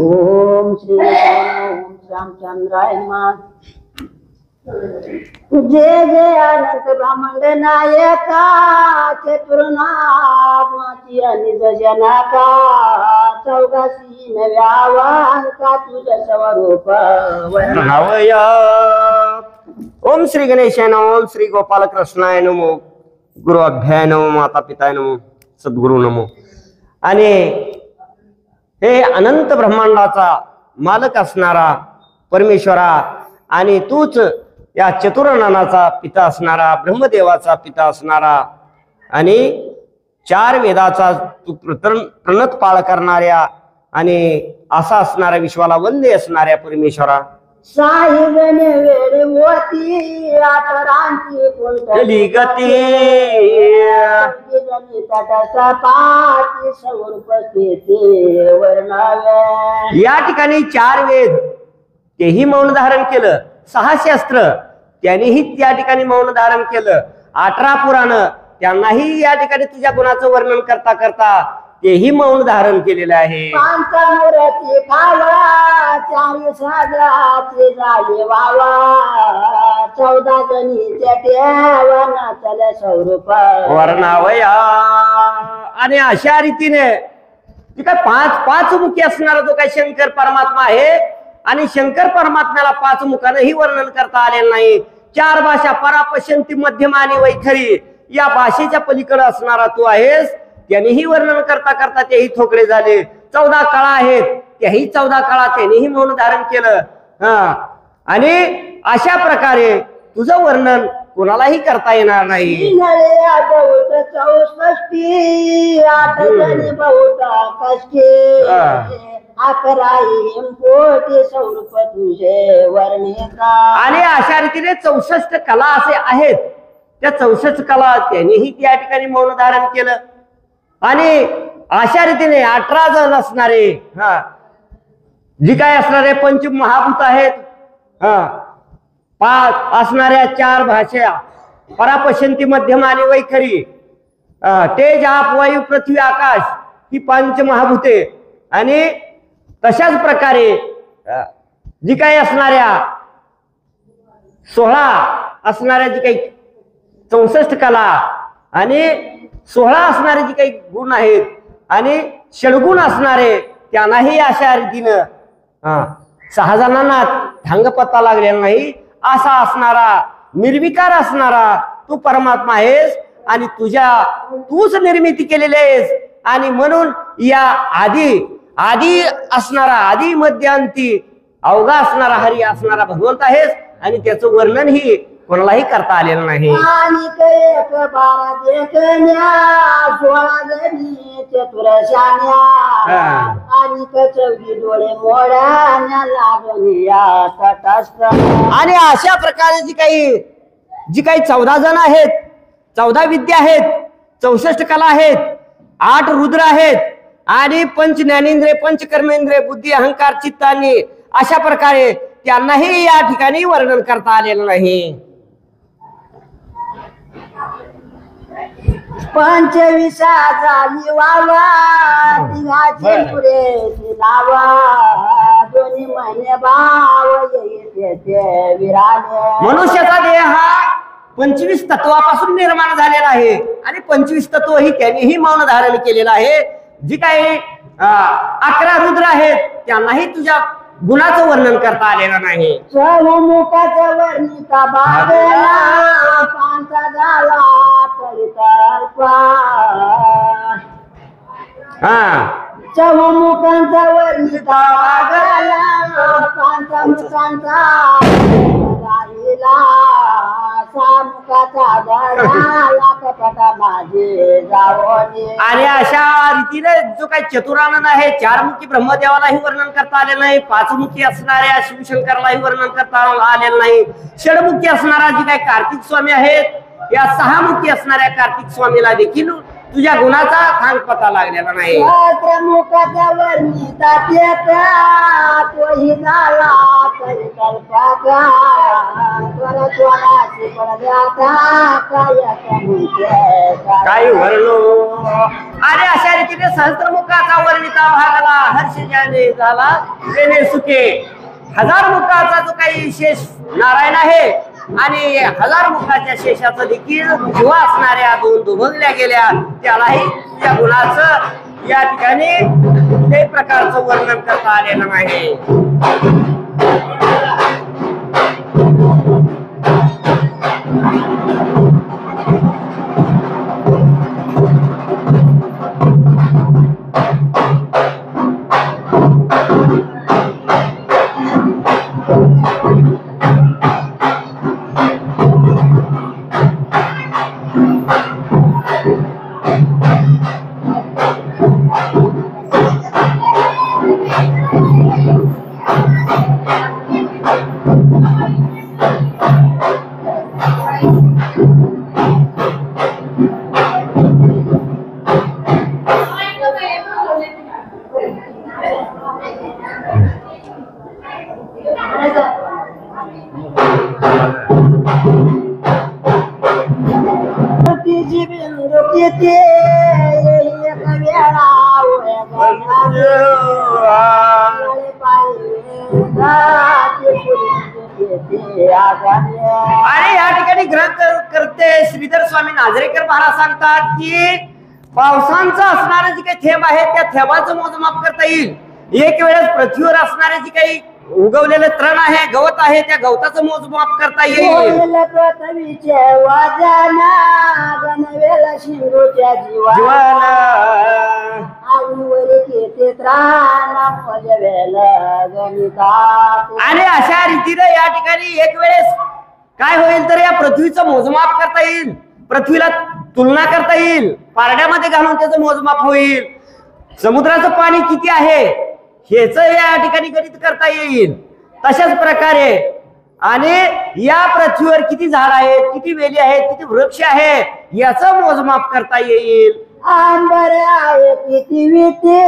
ओम श्री रामचंद्राय नमः। जय जय अनंत ब्रह्मांड नायका चतुर्नामाची अनिज जनका चौदासी नव्यावांका तुझ स्वरूप वर्णवय। ओम श्री गणेशाय नमो, ओम श्री गोपाल कृष्णाय नमो, गुरु अभ्याय नमो, माता पिताय नमो, सद्गुरु नमो। आणि हे अनंत ब्रह्मांडाचा मालक असणारा परमेश्वरा आणि तूच या चतुर्नामाचा पिता असणारा, ब्रह्मदेवाचा पिता असणारा आणि चार वेदाचा तू प्रणत पाळ करणाऱ्या आणि असा असणाऱ्या विश्वाला वंदे असणाऱ्या परमेश्वरा साहिबन वेळवती आतरांची कुंडली गती पाठी स्वरूप तेथे वर्णावे। या ठिकाणी चार वेद तेही मौन धारण केलं, 6 शास्त्र त्यांनीही त्या ठिकाणी मौन धारण केलं, 18 पुराण त्यांनाही या ठिकाणी तुझ्या गुणाचं वर्णन करता करता तेही मौन धारण केलेलं आहे। पांचामुराची खावा 40 हजाराचे झाले वावा 14 गणीच्या ठेवना चल स्वरूप वर्णावया। आणि अशा रीतीने ती काय पाच मुखी असणारा जो काही शंकर परमात्मा आहे आणि शंकर परमात्म्याला 5 मुखांही वर्णन करता आलेलं नाही। 4 भाषा परापश्यंती, मध्यम आणि वैखरी या भाषेच्या पलीकडे असणारा तू आहेस, त्यांनीही वर्णन करता करता तेही थोकडे झाले। 14 कळा आहेत, त्याही 14 कळा त्यांनीही मौन धारण केलं। आणि अशा प्रकारे तुझं वर्णन कोणालाही करता येणार नाही। 64 8 जणी बहुता कष्टी 11 पोटे स्वरूप तुझे वर्णिता। आणि अशा रीतीने 64 कला असे आहेत, त्या 64 कला त्यांनीही त्या ठिकाणी मौन धारण केलं। आणि अशा रीतीने 18 जण असणारे जी काय असणारे पंचमहाभूत आहेत, 5 असणाऱ्या 4 भाषा परापश्यंती, मध्यम आणि वैखरी, तेज आप वायू पृथ्वी आकाश ही पंचमहाभूते। आणि तशाच प्रकारे जी काही असणाऱ्या 16 असणाऱ्या जी काही 64 कला आणि 16 असणारे जे काही गुण आहेत आणि षडगुण असणारे त्यांनाही अशा रीतीनं 6 जणांना ढंग पत्ता लागलेला नाही। असा असणारा निर्विकार असणारा तू परमात्मा आहेस आणि तूच निर्मिती केलेली आहेस। आणि म्हणून या आदी असणारा, आदी मध्यांती अवघा असणारा हरी असणारा भगवंत आहेस आणि त्याचं वर्णनही कोणालाही करता आलेलं नाही। आणि एक 12 देखण्या 16 जणी चतुरशान्या आणि 14 डोळे मोड्यान्या लागल्या तटस्थ। आणि अशा प्रकारे जी काही 14 जण आहेत, 14 विद्या आहेत, 64 कला आहेत, 8 रुद्र आहेत आणि 5 ज्ञानेंद्रिय, 5 कर्मेंद्रिय, बुद्धी, अहंकार, चित्तानी अशा प्रकारे त्यांनाही या ठिकाणी वर्णन करता आलेलं नाही। 25 झाली वावा 3 पुरे नावा 2 महिने भाव येते विराने। मनुष्याचा देह हा 25 तत्वापासून निर्माण झालेला आहे आणि 25 तत्व ही त्यांनीही मौन धारण केलेलं आहे। जी काही 11 रुद्र आहेत त्यांनाही तुझ्या गुणाचं वर्णन करता आलेलं नाही। चौमुखाचा वर्णिता बागला 5 झाला तळितार्पा चौमुखांचा वर्णिता बागला 5 मुखांचा राहिला 6 मुखाचा झाला कपटा माझे जावणे। आणि अशा रीतीने जो काही चतुरानंद आहे, 4 मुखी ब्रह्मदेवालाही वर्णन करता आलेलं नाही, 5 मुखी असणाऱ्या शिवशंकरालाही वर्णन करता आलेलं नाही, षडमुखी असणारा जी काही कार्तिक स्वामी आहेत, या 6 मुखी असणाऱ्या कार्तिक स्वामीला देखील तुझ्या गुणाचा थांग पता लागलेला नाही. मुखाच्या वर्णिता तोही झाला परिकल्पका स्वराची पडल्या काही वर्णो. आणि अशा रीतीने सहस्त्रमुखाचा वर्णिता भागला हर्षजाने झाला तेने सुखे. हजार मुखाचा जो काही शेष नारायण आहे आणि हजार मुखाच्या शेषाचं देखील जीवा असणाऱ्या दोन दुभंगल्या गेल्या त्यालाही त्या गुणाचं या ठिकाणी कुठल्याही प्रकारचं वर्णन करता आलेलं नाही. आणि या ठिकाणी ग्रंथ करते श्रीधर स्वामी नाझरेकर महाराज सांगतात की पावसांचं असणारे जे काही थेंब आहे त्या थेंबाचं मोजमाप करता येईल. एक वेळेस पृथ्वीवर असणारे जे काही उगवलेले तृण आहे गवत आहे त्या गवताचं मोजमाप करता येईल. आणि अशा रीतीने या ठिकाणी एक वेळेस काय होईल तर या पृथ्वीचं मोजमाप करता येईल. पृथ्वीला तुलना करता येईल. पारड्यामध्ये घालून त्याचं मोजमाप होईल. समुद्राचं पाणी किती आहे हेच या ठिकाणी गणित करता येईल. तशाच प्रकारे आणि या पृथ्वीवर किती झाड आहेत किती वेली आहेत किती वृक्ष आहेत याचं मोजमाप करता येईल. आंबर आहे किती विटे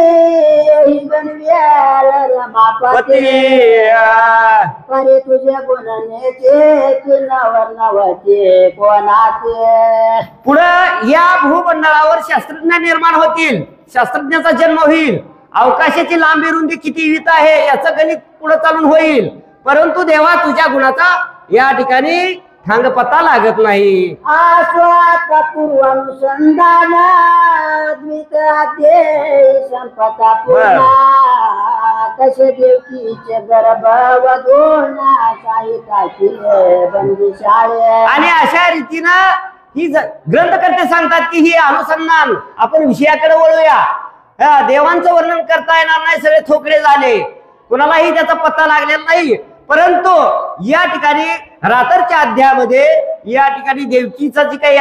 परे तुझ्या गुणाचे नवरनवचे कोणाचे. पुढं या भूमंडळावर शास्त्रज्ञ निर्माण होतील. शास्त्रज्ञाचा जन्म होईल. अवकाशाची लांबी रुंदी किती वित आहे याचं गणित पुढे चालून होईल. परंतु देवा तुझ्या गुणाचा या ठिकाणी थांग पत्ता लागत नाही. आस्वाद पूर्वानुसंधान संपता पूर्णा कसे देवकीचे गर्भ वधूना साहित्याची बंदी शाळे. आणि अशा रीतीनं ही ग्रंथकर्ते सांगतात की ही अनुसंधान आपण विषयाकडे वळूया. देवांचं वर्णन करता येणार नाही. सगळे थोकडे झाले. कुणालाही त्याचा पत्ता लागलेला नाही. परंतु या ठिकाणी रातरच्या अध्यायामध्ये या ठिकाणी देवकीचा जे काही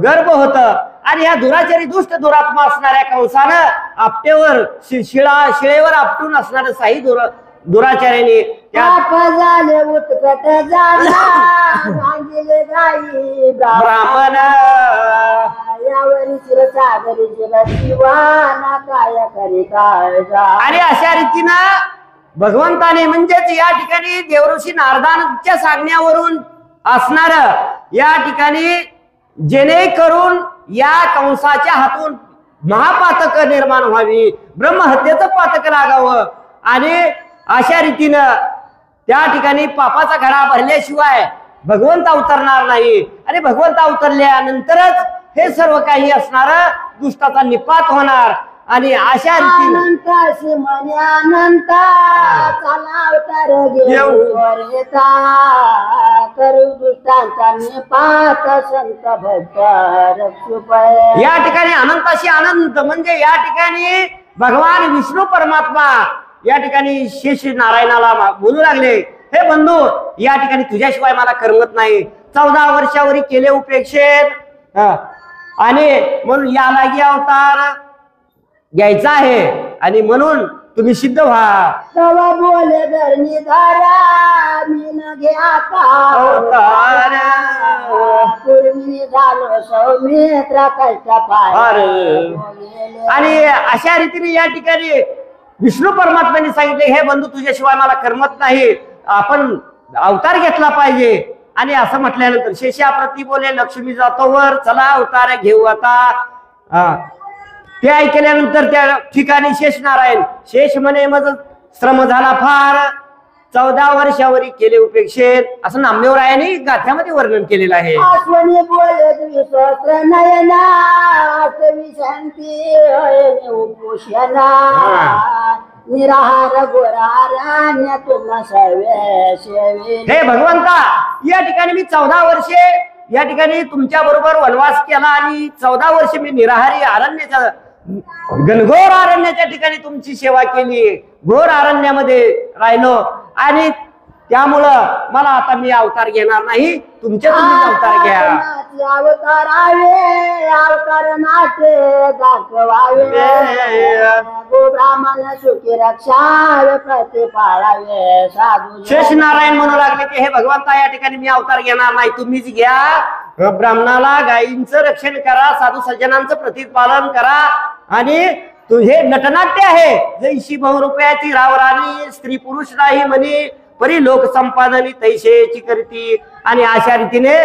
गर्भ होत आणि ह्या दुराचारी दुष्ट दुरात्मा असणाऱ्या कंसानं आपटेवर शिळेवर आपटून असणाऱ्या साई दुराचार्याने झाले उत्कट ब्राह्मण आणि अशा रीतीनं भगवंताने म्हणजेच या ठिकाणी देवऋषी नारदांच्या सांगण्यावरून असणार या ठिकाणी जेणेकरून या कंसाच्या हातून महापातक निर्माण व्हावी ब्रह्महत्येचं पातक लागावं आणि अशा रीतीनं त्या ठिकाणी पापाचा घडा भरल्याशिवाय भगवंत अवतरणार नाही. आणि भगवंत अवतरल्यानंतरच हे सर्व काही असणार दुष्टाचा निपात होणार. आणि अशा रीतीने या ठिकाणी अनंताशी अनंत म्हणजे या ठिकाणी भगवान विष्णू परमात्मा या ठिकाणी शेष नारायणाला बोलू लागले हे बंधू या ठिकाणी तुझ्याशिवाय मला करमत नाही. 14 वर्षावरी केले उपेक्षेत आणि म्हणून या लागी अवतार घ्यायचा आहे आणि म्हणून तुम्ही सिद्ध व्हा. तवा बोले धरणी धारा मी न घ्याता अवतार. पूर्वी झालो सौमित्रा कष्ट पार. आणि अशा रीतीने या ठिकाणी विष्णू परमात्म्याने सांगितले, हे बंधू तुझ्याशिवाय मला करमत नाही, आपण अवतार घेतला पाहिजे. आणि असं म्हटल्यानंतर शेषाप्रती बोले लक्ष्मी जातो वर, चला अवतार घेऊ आता. ते ऐकल्यानंतर त्या ठिकाणी शेष नारायण, शेष म्हणे मज श्रम झाला फार, 14 वर्षावरी केले उपेक्षेत, असं नामदेवरायाने गाथ्यामध्ये वर्णन केलेलं आहे. आश्वनी बोले द्विसहस्र नयना शांती उपोषणा निराहार गोराराण्य तुला सर्वे सेवे. हे भगवंता, या ठिकाणी मी 14 वर्षे या ठिकाणी तुमच्या बरोबर वनवास केला आणि 14 वर्षे मी निराहारी अरण्याच्या घनघोर अरण्याच्या ठिकाणी तुमची सेवा केली, घोर अरण्यामध्ये राहिलो आणि त्यामुळं मला आता मी अवतार घेणार नाही, तुमचे तुम्ही अवतार घ्या. अवतारावे अवतार नाटे दाखवावे ब्राह्मण सुखी रक्षावे प्रति पाळावे साधू. शेष नारायण म्हणू लागले की हे भगवंता, या ठिकाणी मी अवतार घेणार नाही, तुम्हीच घ्या. ब्राह्मणाला गायींचं रक्षण करा, साधू सज्जनांचं प्रतिपालन करा. आणि तुझे नटनाट्य आहे, जैशी बहुरूपयाची रावराणी, स्त्री पुरुष नाही म्हणी परी लोक संपादनी तैशेची करती. आणि अशा रीतीने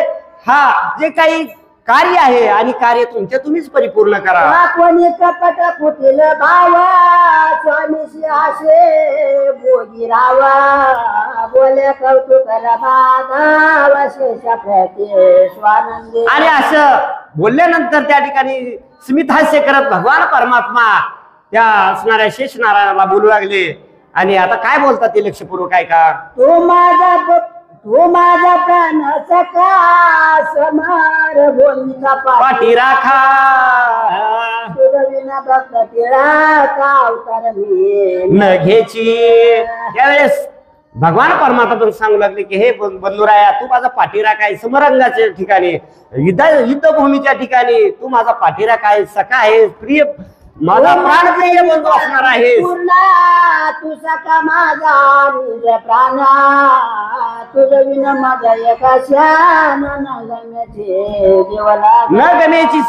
हा जे काही कार्य आहे आणि कार्य तुमचे तुम्हीच परिपूर्ण करा. कोणी कपट फुटील भावा स्वामीशी आशे भोगी रावा बोले कौतुक बाधा शेष प्रति स्वानंदी. आणि असं बोलल्यानंतर त्या ठिकाणी स्मित हास्य करत भगवान परमात्मा त्या असणाऱ्या शेष नारायणाला बोलू लागले. आणि आता काय बोलतात ते लक्षपूर्वक ऐका. तू माझा प्राण सखा समार बोलचा पाठी राखा, विना भक्त तिळा का अवतार मी न घ्यायची. त्यावेळेस भगवान परमात्मा पण सांगू लागले की हे बंधुराया, तू माझा पाठीराख आहे, समरंगाच्या ठिकाणी युद्धभूमीच्या ठिकाणी तू माझा पाठीराख आहे, सखा आहे, प्रिय माझा प्राणप्रिय बंधू असणार आहे. तू सखा माझा निज प्राणा तुझ विन माझा एका शान न गम्याची.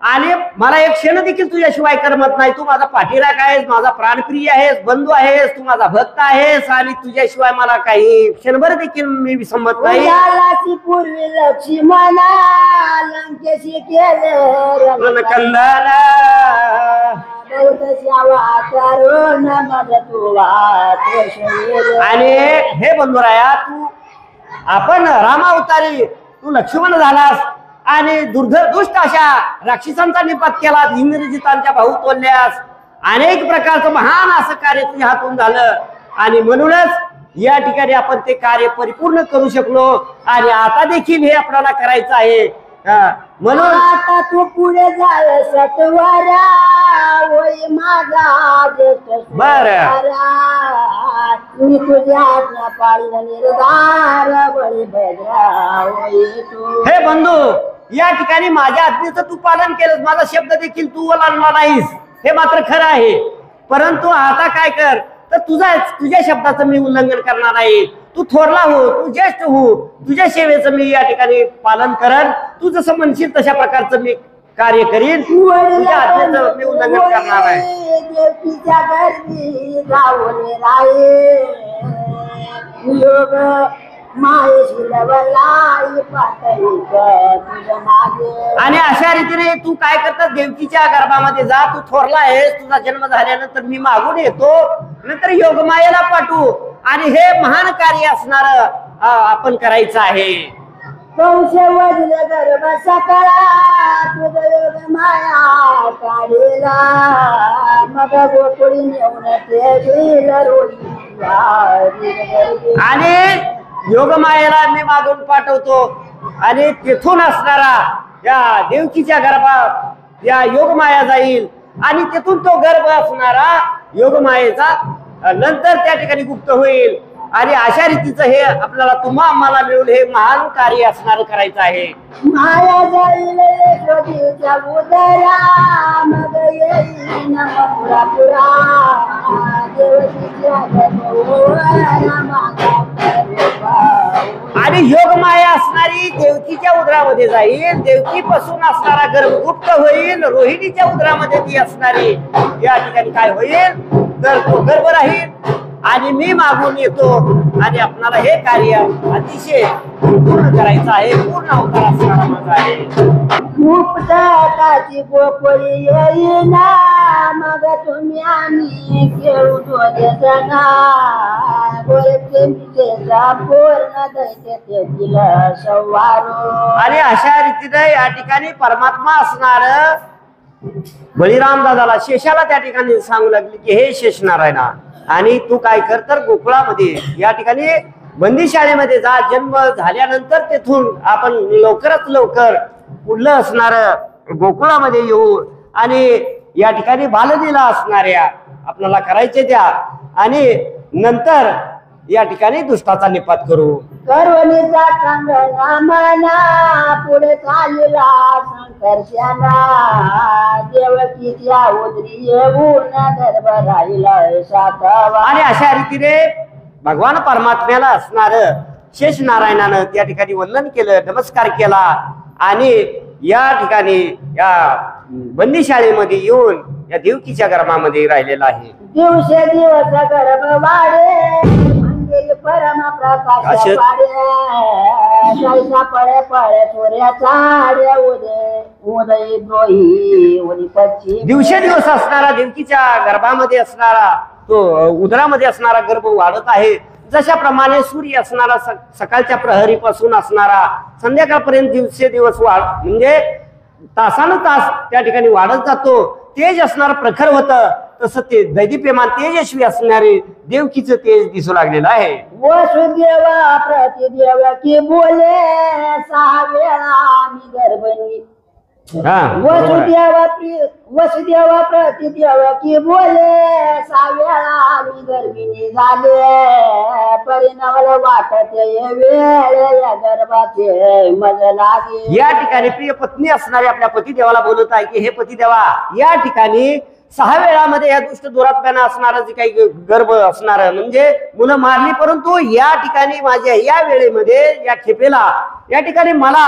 आणि मला एक क्षण देखील तुझ्याशिवाय करमत नाही, तू माझा पाठीराख आहेस, माझा प्राणप्रिय आहेस, बंधू आहेस, तू माझा भक्त आहेस आणि तुझ्याशिवाय मला काही क्षणभर देखील मी विसंबत नाही. पूर्वी लक्ष्मणा लंकेशी केले आणि हे बंधुराया, तू आपण रामावतारी तू लक्ष्मण झालास आणि दुष्ट अशा राक्षसांचा निपात केला, इंद्रजितांच्या भाऊ तोडल्यास, अनेक प्रकारचं महान असं कार्य तुझ्या हातून झालं. आणि म्हणूनच या ठिकाणी आपण ते कार्य परिपूर्ण करू शकलो आणि आता देखील हे आपल्याला करायचं आहे. म्हणून आता तू पुढे जाय सत्वरा होई माझा बर मी तुझ्या आज्ञा पाळीन निर्धार बळी भद्रा होई तू. हे बंधू, या ठिकाणी माझ्या आज्ञेचं तू पालन केलं, माझा शब्द देखील तू ओलांडला नाहीस, हे मात्र खरं आहे. परंतु आता काय कर, तर तुझ्या शब्दाचं मी उल्लंघन करणार नाही. तू थोरला हो, तू ज्येष्ठ हो, तुझ्या सेवेचं मी या ठिकाणी पालन करन, तू जसं म्हणशील तशा प्रकारचं मी कार्य करीन, तुझ्या आज्ञेचं मी उल्लंघन करणार आहे. देवकीच्या गर्दी जाऊन राये योग आणि अशा रीतीने तू काय करतात, देवकीच्या गर्भामध्ये जा, तू थोरला आहेस, तुझा जन्म झाल्यानंतर मी मागून येतो, नंतर योगमायेला पाठवू आणि हे महान कार्य असणार आपण करायचं आहे. गर्भ सकाळा तुझ योग माया काढेला मग गोकुळी नेऊन आणि योगमायेला मी मागून पाठवतो आणि तिथून असणारा या देवकीच्या गर्भात या योगमाया जाईल आणि तिथून तो गर्भ असणारा योगमायेचा नंतर त्या ठिकाणी गुप्त होईल आणि अशा रीतीचं हे आपल्याला तुम्हा आम्हाला मिळून हे महान कार्य असणार करायचं आहे. माया जाईल यशोदीच्या उदरा मग येईन मथुरापुरा देवकीच्या गणोरा मागा आणि योग माया असणारी देवकीच्या उदरामध्ये जाईल, देवकीपासून असणारा गर्भ गुप्त होईल, रोहिणीच्या उदरामध्ये ती असणारी या ठिकाणी काय होईल तर तो गर्भ राहील आणि मी मागून येतो आणि आपणाला हे कार्य अतिशय पूर्ण करायचं आहे. पूर्ण अवतार असणारा माझा आहे. मुक्ताची गोपळी येईना मग तुम्ही आम्ही खेळू दोघे जना बोलते मिठेचा पूर्ण दैत्य तिला सवारो. आणि अशा रीतीने या ठिकाणी परमात्मा असणार बळीराम दादाला शेषाला त्या ठिकाणी सांगू लागले की हे शेष नारायणा आणि तू काय कर तर गोकुळामध्ये या ठिकाणी बंदी शाळेमध्ये जा. जन्म झाल्यानंतर तेथून आपण लवकरात लवकर पुढलं असणार गोकुळामध्ये येऊ आणि या ठिकाणी बाललीला असणाऱ्या आपल्याला करायचे त्या आणि नंतर या ठिकाणी दुष्टाचा निपात करू. करवलीचा कंगना म्हणा पुढे चालला संकर्षणा देवकीच्या उदरी येऊन गर्भ राहिला सातवा. आणि अशा रीतीने भगवान परमात्म्याला असणार शेष नारायणानं त्या ठिकाणी वंदन केलं, नमस्कार केला आणि या ठिकाणी या बंदीशाळेमध्ये येऊन या देवकीच्या गर्भामध्ये राहिलेला आहे. दिवसेदिवस गर्भ वाढे परमा प्रकाश पाडे जैसा पळे पळे सूर्याचा आड्या उदय उदय द्रोही उदी पश्चिम. दिवसेदिवस असणारा देवकीच्या गर्भामध्ये असणारा तो उदरामध्ये असणारा गर्भ वाढत आहे. जशाप्रमाणे सूर्य असणारा सकाळच्या असणारा संध्याकाळपर्यंत दिवसेदिवस वाढ म्हणजे तासानुतास त्या ठिकाणी वाढत जातो. तेज असणार प्रखर होतं तसं ते दैदीप्यमान तेजस्वी असणारे देवकीचं तेज दिसू लागलेलं आहे. वसुदेवा प्रतिदेव की बोले 6 वेळा मी गर्भणी वसुदेवा प्रतिदेव की बोले 6 वेळा मी गर्भिणी झाले परिणाम वाटत वेळ या गर्भाचे मज लागे. या ठिकाणी प्रिय पत्नी असणारे आपल्या पतिदेवाला बोलत आहे की हे पतिदेवा या ठिकाणी 6 वेळामध्ये या दुष्ट दुरात्म्यानं असणारा जे काही गर्भ असणार म्हणजे मुलं मारली परंतु या ठिकाणी माझ्या या वेळेमध्ये या खेपेला या ठिकाणी मला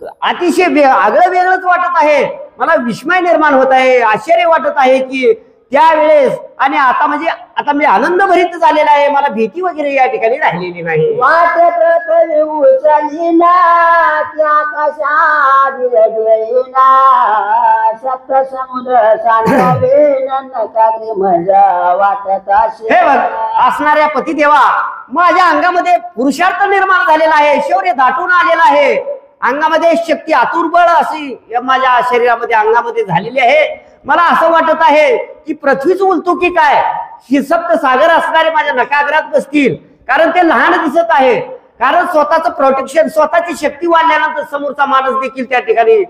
अतिशय आगळं वेगळंच वाटत आहे. मला विस्मय निर्माण होत आहे, आश्चर्य वाटत आहे की त्यावेळेस आणि आता मी आनंद भरित झालेला आहे. मला भीती वगैरे या ठिकाणी राहिलेली नाही. वाट प्रथम उचली ना त्या कशा दिलना सप्त समुद्र सांगावे नकाग्री मजा वाटत असे. हे बघ असणाऱ्या पतिदेवा माझ्या अंगामध्ये पुरुषार्थ निर्माण झालेला आहे, शौर्य दाटून आलेला आहे, अंगामध्ये शक्ती आतुरबळ अशी माझ्या शरीरामध्ये अंगामध्ये झालेली आहे. मला असं वाटत आहे की पृथ्वीच उलटू की काय ही सप्त सागर असणारे माझ्या नकाग्रात बसतील कारण ते लहान दिसत आहे. कारण स्वतःचं प्रोटेक्शन स्वतःची शक्ती वाढल्यानंतर समोरचा माणूस देखील त्या ठिकाणी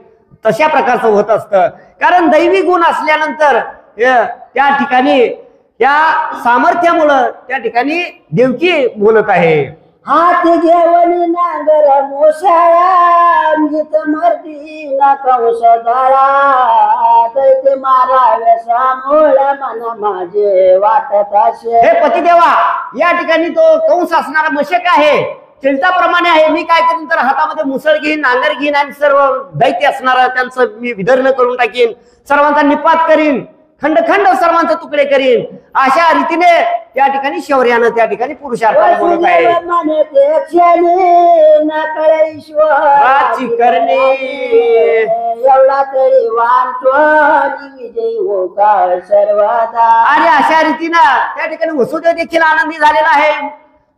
तशा प्रकारचं होत असतं. कारण दैवी गुण असल्यानंतर त्या ठिकाणी त्या सामर्थ्यामुळं त्या ठिकाणी देवकी बोलत आहे. हात घेवली नांगर मोशाळा गीत मर्दी ना कंस दळा ते मारावे सामोळ मन माझे वाटत असे. हे पतिदेवा या ठिकाणी तो कंस असणारा मशक आहे, चिलटाप्रमाणे आहे. मी काय करीन तर हातामध्ये मुसळ घेईन, नांगर घेईन आणि सर्व दैत्य असणारा त्यांचं मी विदर्न करून टाकीन, सर्वांचा निपात करीन, खंड खंड सर्वांचे तुकडे करीन. अशा रीतीने त्या ठिकाणी शौर्यानं त्या ठिकाणी पुरुषार्थ बोलत आहे. एवढा तरी वाटतो विजयी हो का सर्वदा. आणि अशा रीतीनं त्या ठिकाणी वसुदेव देखील आनंदी झालेला आहे.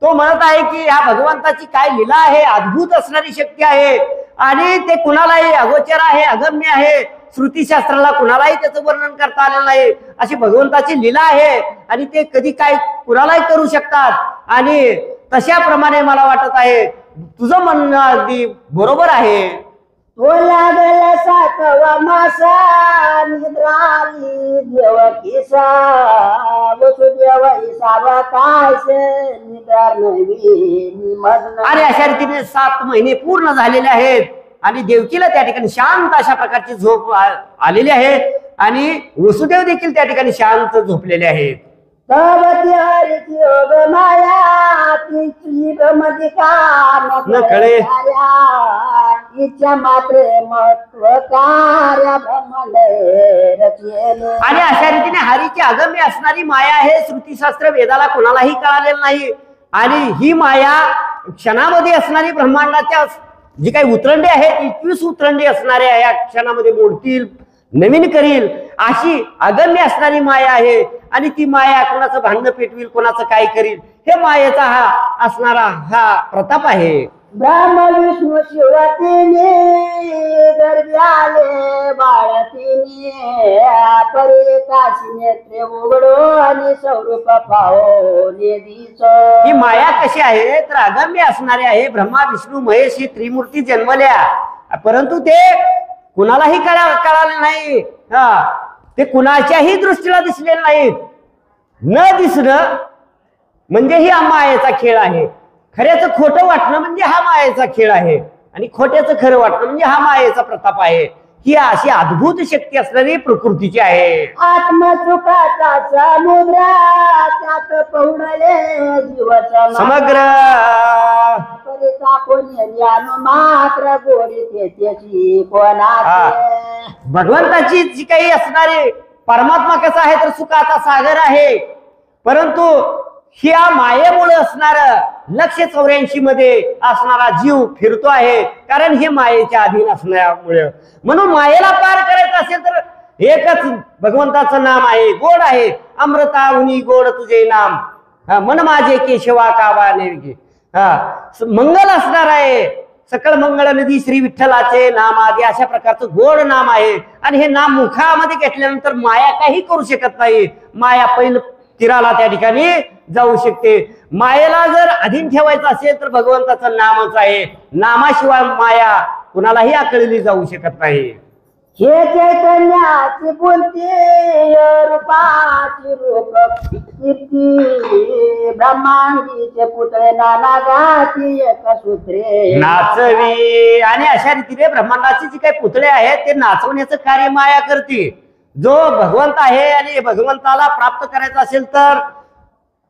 तो म्हणत आहे की ह्या भगवंताची काय लीला आहे, अद्भुत असणारी शक्ती आहे आणि ते कुणालाही अगोचर आहे, अगम्य आहे. श्रुतीशास्त्राला कुणालाही त्याचं वर्णन करता आलेलं नाही अशी भगवंताची लीला आहे आणि ते कधी काय कुणालाही करू शकतात. आणि तशाप्रमाणे मला वाटत आहे तुझं म्हणणं अगदी बरोबर आहे. तो लागला सातवा मासा निद्राली देवकीसा वसुदेव इसावा काय निद्रार नवी मग्न. आणि अशा रीतीने 7 महिने पूर्ण झालेले आहेत आणि देवकीला त्या ठिकाणी शांत अशा प्रकारची झोप आलेली आहे आणि वसुदेव देखील त्या ठिकाणी शांत झोपलेले आहेत. तवती हरिची योग माया तिची गमती का न कळे इच्छा मात्र महत्व कार्य ब्रह्मांड रचले. आणि अशा रीतीने हरीची अगम्य असणारी माया आहे. श्रुतीशास्त्र वेदाला कोणालाही कळालेलं नाही आणि ही माया क्षणामध्ये असणारी ब्रह्मांडाच्या जी काही उतरंडे आहेत 21 उतरंडे असणाऱ्या या क्षणामध्ये मोडतील नवीन करील अशी अगम्य असणारी माया आहे. आणि ती माया कोणाचं भांडण पेटविल कोणाचं काय करील हे मायेचा हा असणारा हा प्रताप आहे. ब्रह्म विष्णू शिवतीने गर्भी आले बाळतीने परे काशी नेत्रे उघडो आणि स्वरूप पाहो निधीच. ही माया कशी आहे तर अगम्य असणारी आहे. ब्रह्मा विष्णू महेश ही त्रिमूर्ती जन्मल्या परंतु ते कुणालाही कळाले नाही. ते कुणाच्याही दृष्टीला दिसलेले नाहीत. न दिसणं म्हणजे ही मायेचा खेळ आहे. खऱ्याचं खोटं वाटणं म्हणजे हा मायेचा खेळ आहे आणि खोट्याचं खरं वाटणं म्हणजे हा मायेचा प्रताप आहे. ही अशी अद्भुत शक्ती असणारी प्रकृतीची आहे. आत्मसुखाचा समुद्र त्यात पौडले जीवाचा समग्र मात्र गोडी त्याची कोणाचे. भगवंताची जी काही असणारी परमात्मा कसा आहे तर सुखाचा सागर आहे परंतु ह्या मायेमुळे असणार 184 मध्ये असणारा जीव फिरतो आहे कारण हे मायेच्या अधीन असल्यामुळे. म्हणून मायेला पार करायचं असेल तर एकच भगवंताचं नाम आहे गोड आहे. अमृताहुनी गोड तुझे नाम मन माझे केशवा कावा नेरगे. मंगल असणार आहे. सकळ मंगळ नदी श्री विठ्ठलाचे नाम आदी अशा प्रकारचं गोड नाम आहे आणि हे नाम मुखामध्ये घेतल्यानंतर माया काही करू शकत नाही. माया पहिलं तीराला त्या ठिकाणी जाऊ शकते. मायेला जर अधीन ठेवायचं असेल तर भगवंताचं नामच आहे. नामाशिवाय माया कुणालाही आकळली जाऊ शकत नाही. हे चैतन्याची बोलते रूपाची रूप कीर्ती ब्रह्मांडीचे पुतळे नाना गाती एक सूत्रे नाचवी. आणि अशा रीतीने ब्रह्मांडाचे जे काही पुतळे आहेत ते नाचवण्याचं कार्य माया करते. जो भगवंत आहे आणि भगवंताला प्राप्त करायचं असेल तर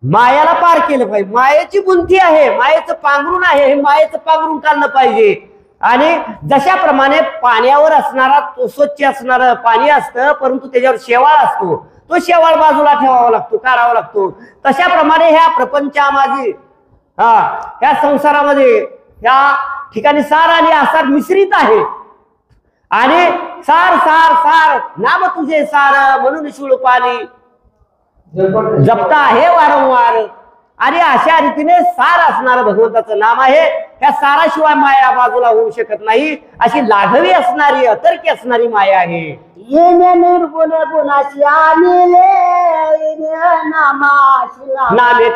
मायाला पार केलं पाहिजे. मायेची बुंती आहे मायेचं पांघरून आहे हे मायेचं पांघरून काढलं पाहिजे. आणि जशाप्रमाणे पाण्यावर असणारा स्वच्छ असणारं पाणी असतं परंतु त्याच्यावर शेवाळ असतो तो शेवाळ बाजूला ठेवावा लागतो काढावा लागतो. तशाप्रमाणे ह्या प्रपंचामध्ये ह्या संसारामध्ये ह्या ठिकाणी सार आणि आसार मिश्रित आहे आणि सार सार सार नाम तुझे सार म्हणून शिळ पाणी जपता आहे वारंवार. आणि अशा रीतीने सार असणारं भगवंताचं नाम आहे. त्या साराशिवाय माया बाजूला होऊ शकत नाही. अशी लाघवी असणारी अतर्की असणारी माया आहे. येणे निर्गुण गुणाशी आमिले नामाशी नामेले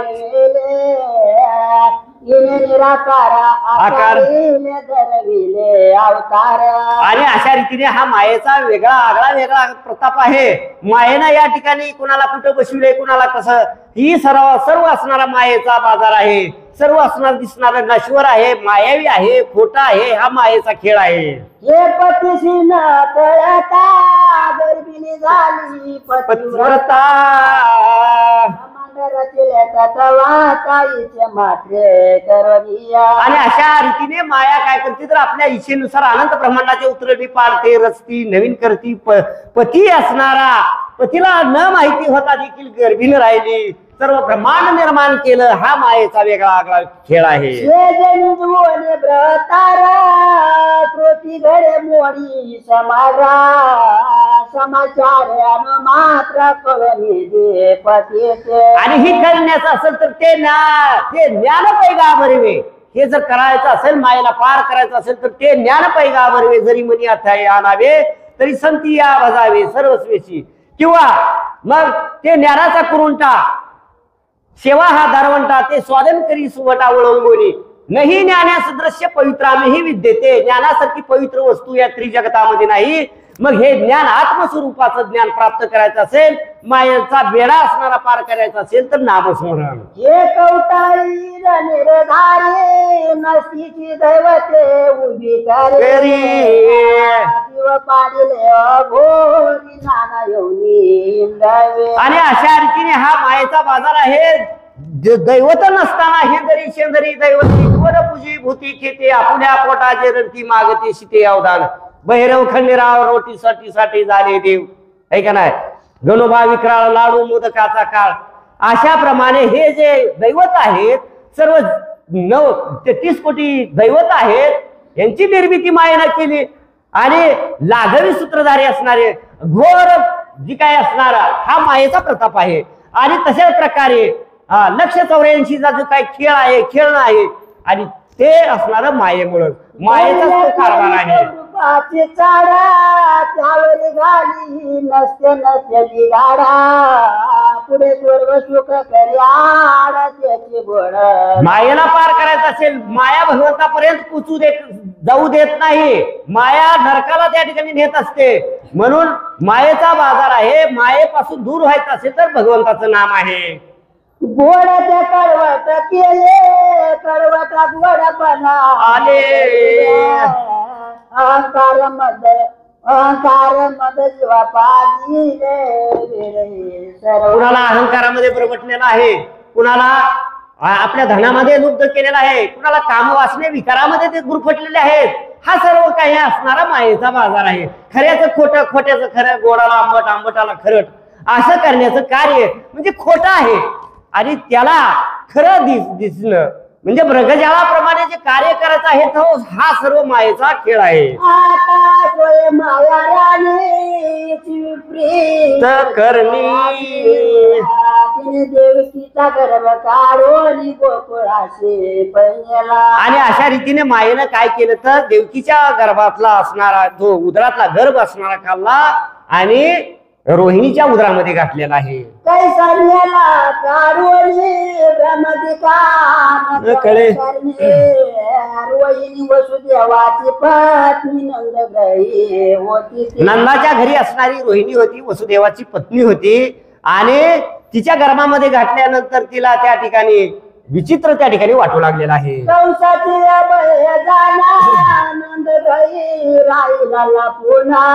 येणे निराकारा आकार धरविले अवतार. आणि अशा रीतीने हा मायेचा वेगळा आगळा वेगळा प्रताप आहे. मायेनं या ठिकाणी कुणाला कुठं बसविले कुणाला कसं ही सर्व असणारा मायेचा बाजार आहे. सर्व असणार दिसणार नश्वर आहे मायावी आहे खोटा आहे हा मायेचा खेळ आहे. हे पतीशी न कळता गर्भिणी झाली पतिव्रता आणि अशा रीतीने माया काय करते तर आपल्या इच्छेनुसार अनंत ब्रह्मांडाच्या उतरणी पाडते रचती नवीन करती. पती असणारा पतीला न माहिती होता देखील गर्भीन राहिली सर्व ब्रह्मांड निर्माण केलं हा मायेचा वेगळा आगळा खेळ आहे. मोडी समारा समाचार मात्र आणि ही करण्याचं असेल तर ते ज्ञान पैगा बरवे. हे जर करायचं असेल मायेला पार करायचं असेल तर ते ज्ञान पैगा बरवे. जरी मनी अथाय आणावे तरी संती या भजावे सर्वस्वेची. किंवा मग ते ज्ञानाचा कुरुंटा सेवा हा दारवंटा ते स्वादन करी सुवटा वळंगोनी. नाही ज्ञानास दृश्य पवित्रामेही विद्यते, ज्ञानासारखी पवित्र वस्तू या त्रिजगतामध्ये नाही. मग हे ज्ञान आत्मस्वरूपाचं ज्ञान प्राप्त करायचं असेल, मायेचा बेडा असणारा पार करायचा असेल तर नामस्मरण. हे कवटाळी निर्धारी नसतीची दैवते उभी करे, जीव पाडिले अघोरी नाना येऊनी इंदावे. आणि अशा रीतीने हा मायेचा बाजार आहे. दैवत नसताना हे जरी शेंदरी दैवती वर पूजी भूती खेते, आपल्या पोटाचे रडती मागते शिते अवदान. भैरव खंडेराव रोटी साठी झाले देव, है का नाही. गणोबा विक्राळ लाडू मोदकाचा काळ. अशा प्रमाणे हे जे दैवत आहेत, सर्व 33 कोटी दैवत आहेत, यांची निर्मिती मायेनं केली. आणि लाघवी सूत्रधारी असणारे घोर जी काय असणारा हा मायेचा प्रताप आहे. आणि तशाच प्रकारे 184चा जो काही खेळ आहे, खेळणं आहे, आणि ते असणार मायेमुळे, मायेचा तो कारभार आहे. चाडा त्यावर गाडी नसते नसते गाडा, पुढे स्वर्ग सुख कल्याण त्याची गोड. मायेला पार करायचं असेल, माया भगवंतापर्यंत पोचू जाऊ देत नाही. माया नरकाला त्या ठिकाणी नेत असते. म्हणून मायेचा बाजार आहे. मायेपासून दूर व्हायचं असेल तर भगवंताचं नाम आहे. गोडाच्या कडवट केले, कडवटात गोडपणा आले. अहंकार मध जीवा पाजिले. कुणाला अहंकारामध्ये प्रगटलेला आहे, कुणाला आपल्या धनामध्ये लुप्त केलेला आहे, कुणाला कामवासने विकारामध्ये ते गुरफटलेले आहेत. हा सर्व काही असणारा मायेचा बाजार आहे. खऱ्याचं खोटं, खोट्याचं खरं, गोडाला आंबट, आंबटाला खरट, असं करण्याचं कार्य म्हणजे खोटं आहे. आणि त्याला खरं दिसणं म्हणजे मृगजळाप्रमाणे जे कार्य करायचं आहे, तो हा सर्व मायेचा खेळ आहे. आता सोय माया राणीची प्रीत करणी, तिने देवकीचा गर्भ काढून गोकुळाशी पहिला. आणि अशा रीतीने मायेनं काय केलं तर देवकीच्या गर्भातला असणारा जो उदरातला गर्भ असणारा खाल्ला आणि रोहिणीच्या उदरामध्ये घातलेला आहे. काही सांगण्याला काढून कळे रोहिणी वसुदेवाची पत्नी नंदगाई होती. नंदाच्या घरी असणारी रोहिणी होती, वसुदेवाची पत्नी होती. आणि तिच्या गर्भामध्ये घातल्यानंतर तिला त्या ठिकाणी विचित्र त्या ठिकाणी वाटू लागलेला आहे. कंसाची नंदगाई राहिला पुन्हा,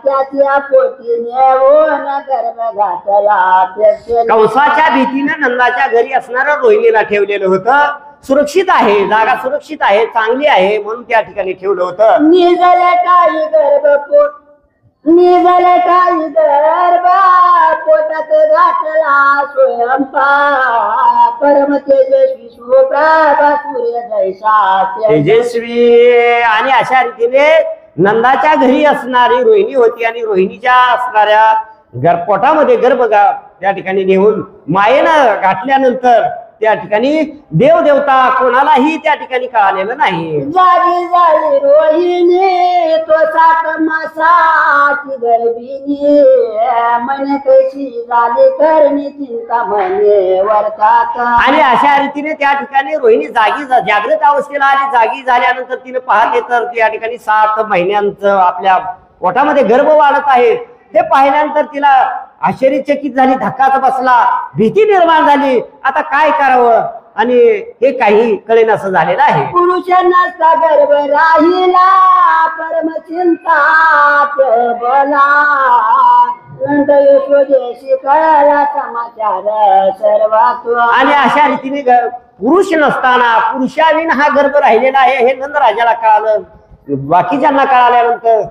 त्याच्या पोटी नेऊन गर्भ घातला. कंसाच्या भीतीने नंदाच्या घरी असणाऱ्या रोहिणीला ठेवलेलं होतं. सुरक्षित आहे, जागा सुरक्षित आहे, चांगली आहे म्हणून त्या ठिकाणी ठेवलं होतं. निजले काही गर्भ निजले काही गर्भा पोटात घातला स्वयंपा. परम तेजस्वी सुप्रभा सूर्य जैसा तेजस्वी. आणि अशा रीतीने नंदाच्या घरी असणारी रोहिणी होती आणि रोहिणीच्या असणाऱ्या पोटामध्ये गर्भ त्या ठिकाणी नेऊन मायेनं घातल्यानंतर त्या ठिकाणी देवदेवता कोणालाही त्या ठिकाणी कळालेलं नाही. जागी झाली रोहिणी तो 7 मासाची गर्भिणी, म्हणे कशी झाली करणी चिंता म्हणे वरतात. आणि अशा रीतीने त्या ठिकाणी रोहिणी जागृत अवस्थेला आली. जागी झाल्यानंतर तिने पाहते तर त्या ठिकाणी 7 महिन्यांचं आपल्या पोटामध्ये गर्भ वाढत आहे. हे पाहिल्यानंतर तिला आश्चर्यचकित झाली, धक्काच बसला, भीती निर्माण झाली. आता काय करावं आणि हे काही कळेनासं झालेलं आहे. पुरुषांना गर्भ राहिला परमचिंता बोला, नंद यशोदेशी कळला समाचार सर्वात. आणि अशा रीतीने पुरुष नसताना पुरुषाविन हा गर्भ राहिलेला आहे हे नंद राजाला कळालं. बाकीच्यांना कळाल्यानंतर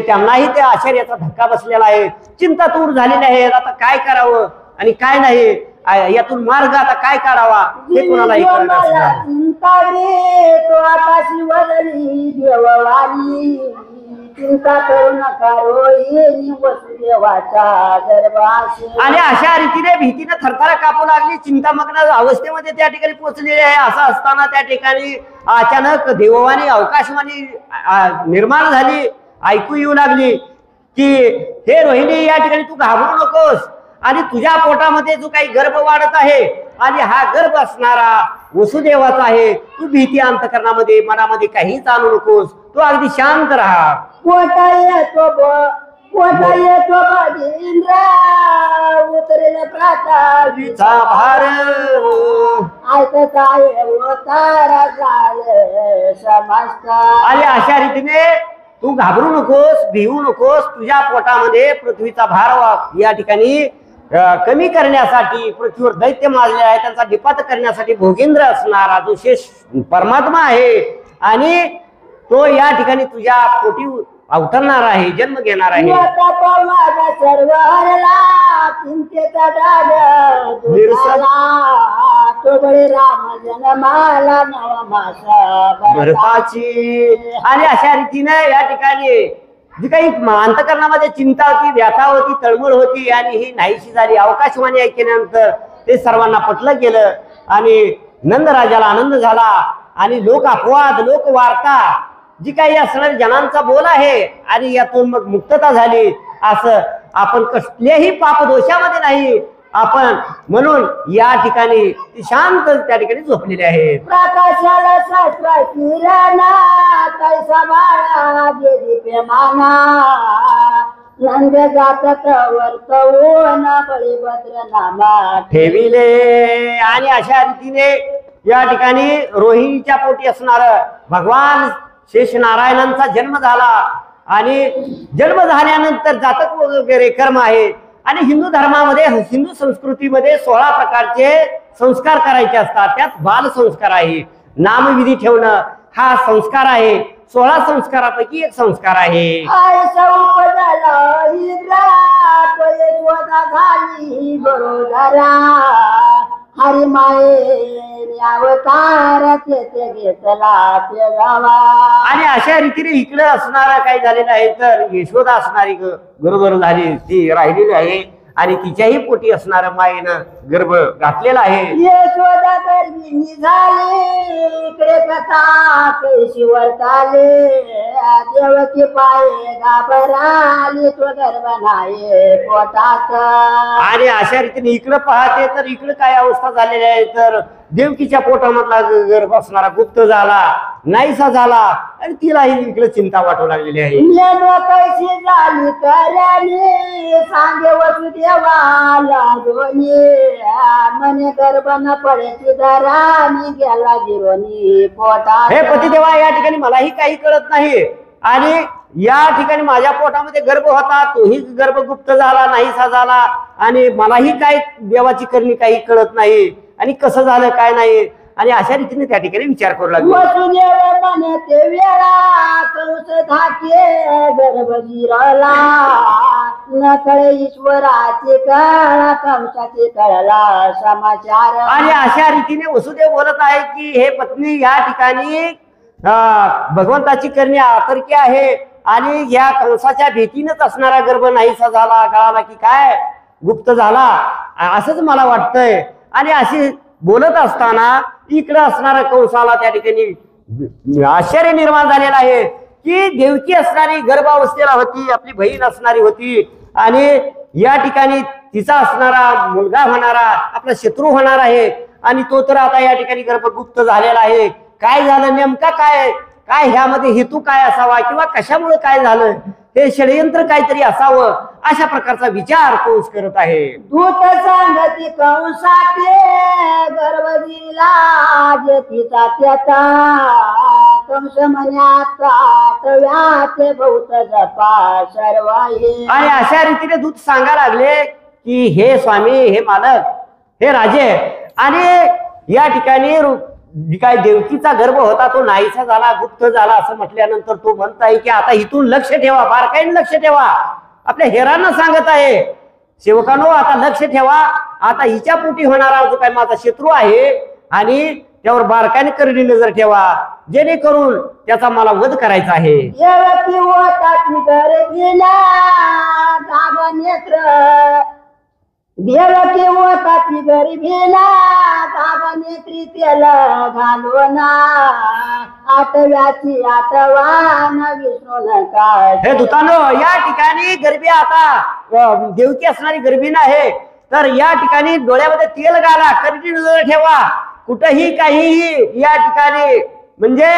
त्यांनाही त्या आश्चर्याचा धक्का बसलेला आहे. चिंता दूर झालेली आहे. आता काय करावं आणि काय नाही, यातून मार्ग आता काय काढावा हे कोणालाही कळत नाही. चिंता रे तो आकाशी वदली देववाणी, चिंता करू नका रोहिणी वसुदेवाचा गर्भाशी. आणि अशा रीतीने भीतीने थरथर कापू लागली, चिंतामग्न अवस्थेमध्ये त्या ठिकाणी पोहोचलेली आहे. असं असताना त्या ठिकाणी अचानक देववाणी अवकाशवाणी निर्माण झाली. ऐकू येऊ लागली की हे रोहिणी या ठिकाणी तू घाबरू नकोस आणि तुझ्या पोटामध्ये जो काही गर्भ वाढत आहे आणि हा गर्भ असणारा वसुदेवाचा आहे. तू भीती अंतकरणामध्ये मनामध्ये काहीच आणू नकोस. तू अगदी शांत राहा. पोटा येतो इंद्र उतरेल चा भार ऐकत आहे तारा झालं समजत. आणि अशा रीतीने तू घाबरू नकोस, भिवू नकोस. तुझ्या पोटामध्ये पृथ्वीचा भार या ठिकाणी कमी करण्यासाठी, पृथ्वीवर दैत्य माजले आहे त्यांचा निपात करण्यासाठी भोगेंद्र असणारा जो शेष परमात्मा आहे आणि तो या ठिकाणी तुझ्या पोटी अवतरणार आहे, जन्म घेणार आहे. चिंतेचा डाग तो बळे राम जन्माला नवा मासा भरताची. आणि अशा रीतीने या ठिकाणी जी काही अंतकरणामध्ये चिंता होती, व्यथा होती, तळमळ होती आणि ही नाहीशी झाली. आकाशवाणी ऐकल्यानंतर ते सर्वांना पटलं गेलं आणि नंदराजाला आनंद झाला. आणि लोक अपवाद, लोक वार्ता जी काही असणारी जनांचा बोल आहे आणि यातून मग मुक्तता झाली. असं आपण कसल्याही पाप दोषामध्ये नाही आपण, म्हणून या ठिकाणी ती शांत त्या ठिकाणी झोपलेले आहेत. प्रकाशाला शास्त्रा किरणा कैसा बाळा दीपे माना नंद जात वर्तवून बळीभद्र नामा ठेविले. आणि अशा रीतीने या ठिकाणी रोहिणीच्या पोटी असणार भगवान शेष नारायणांचा जन्म झाला. आणि जन्म झाल्यानंतर जातक वगैरे कर्म आहे. आणि हिंदू धर्मामध्ये, हिंदू संस्कृतीमध्ये 16 प्रकारचे संस्कार करायचे असतात. त्यात बाल संस्कार आहे. नामविधी ठेवणं हा संस्कार आहे. 16 संस्कारापैकी एक संस्कार आहे. हरी माये अवतार घेतला. आणि अशा रीतीने इकडे असणारा काय झालेलं आहे तर यशोदा असणारी बरोबर झाली ती राहिलेली आहे आणि तिच्याही पोटी असणाऱ्या मायेनं गर्भ घातलेला आहे. यशोदा गर्भिणी झाली इकडे कथा कैशी वर्ताले देवकी पाये घाबराली तो गर्भ नाही पोटात. आणि अशा रीतीने इकडे पाहते तर इकडे काय अवस्था झालेली आहे तर देवकीच्या पोटामधला गर्भ असणारा गुप्त झाला, नाहीसा झाला आणि तिलाही इकडे चिंता वाटू लागलेली आहे. कैशी झाली कराने सांगे वसुदेवाला दोन्ही मने गर्भ न पडेची धरानी गेला जिरोनी पोटात. हे पतिदेवा, या ठिकाणी मलाही काही कळत नाही आणि या ठिकाणी माझ्या पोटामध्ये गर्भ होता, तोही गर्भ गुप्त झाला, नाहीसा झाला आणि मलाही काय देवाची करणी काही कळत नाही आणि कसं झालं काय नाही. आणि अशा रीतीने त्या ठिकाणी विचार करू लागले. वसुदेव म्हणे ते वेळा कंस धाके गर्भ जिरला न कळे ईश्वराचे कळा कंसाचे कळला समाचार. आणि अशा रीतीने वसुदेव बोलत आहे की हे पत्नी, या ठिकाणी भगवंताची करणी आतर्की आहे आणि या कंसाच्या भीतीनेच असणारा गर्भ नाहीसा झाला, कळाला की काय गुप्त झाला असंच मला वाटतंय. आणि अशी बोलत असताना इकडे असणाऱ्या कंसाला त्या ठिकाणी आश्चर्य निर्माण झालेलं आहे की देवकी असणारी गर्भावस्थेला होती, आपली बहीण असणारी होती आणि या ठिकाणी तिचा असणारा मुलगा होणारा आपला शत्रू होणार आहे आणि तो तर आता या ठिकाणी गर्भगुप्त झालेला आहे. काय झालं नेमका काय काय ह्यामध्ये हेतू काय असावा किंवा कशामुळे काय झालं, हे षडयंत्र काहीतरी असावं अशा प्रकारचा विचार कंस करत आहे. दूत सांगती कंसाते गर्भ दिला तिचा त्याचा कंस म्हण्यात व्याते बहुत जपा सर्व. आणि अशा रीतीने दूत सांगा लागले की हे स्वामी, हे मालक, हे राजे, आणि या ठिकाणी जी काय देवकीचा गर्भ होता तो नाहीसा झाला, गुप्त झाला असं म्हटल्यानंतर तो म्हणत आहे की आता इथून लक्ष ठेवा, बारकाईने लक्ष ठेवा. आपल्या हेरांना सांगत आहे, सेवकांनो आता लक्ष ठेवा, आता हिच्या पोटी होणारा जो काय माझा शत्रू आहे आणि त्यावर बारकाईने करडी नजर ठेवा जेणेकरून त्याचा मला वध करायचा आहे. देवकी होताची गरीबीला दाबा नेत्री त्याला घालवना आठव्याची आठवान विष्णू नका. हे दुतानो, या ठिकाणी गरबी आता देवकी असणारी गरबी आहे तर या ठिकाणी डोळ्यामध्ये तेल घाला, करडी नजर ठेवा, कुठेही काहीही या ठिकाणी म्हणजे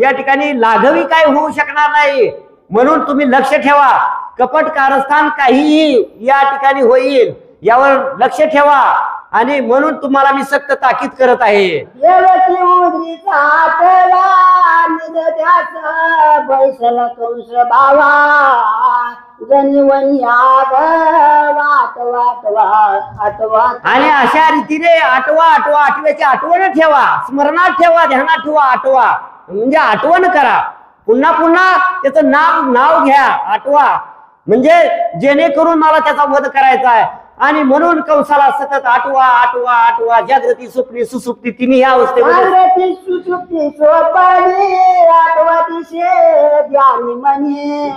या ठिकाणी लाघवी काय होऊ शकणार नाही, म्हणून तुम्ही लक्ष ठेवा. कपट कारस्थान काहीही या ठिकाणी होईल यावर लक्ष ठेवा, आणि म्हणून तुम्हाला मी सक्त ताकीद करत आहे. देवकी उदरीचा आटला निज त्याचा बैसल कंस बावा जनिवनी वाट वाट आठवा. आणि अशा रीतीने आठव्याची आठवण ठेवा, स्मरणात ठेवा, ध्यानात ठेवा. आठवा म्हणजे आठवण करा, पुन्हा पुन्हा त्याचं नाव घ्या, आठवा, म्हणजे जेणेकरून मला त्याचा वध करायचा आहे. आणि म्हणून कंसाला सतत आठवा. जागृती, स्वप्नी, सुसुप्ती तिन्ही ह्या अवस्थेमध्ये जागृती सुसुप्ती सोपानी आठवा दिशे ध्यानी मनी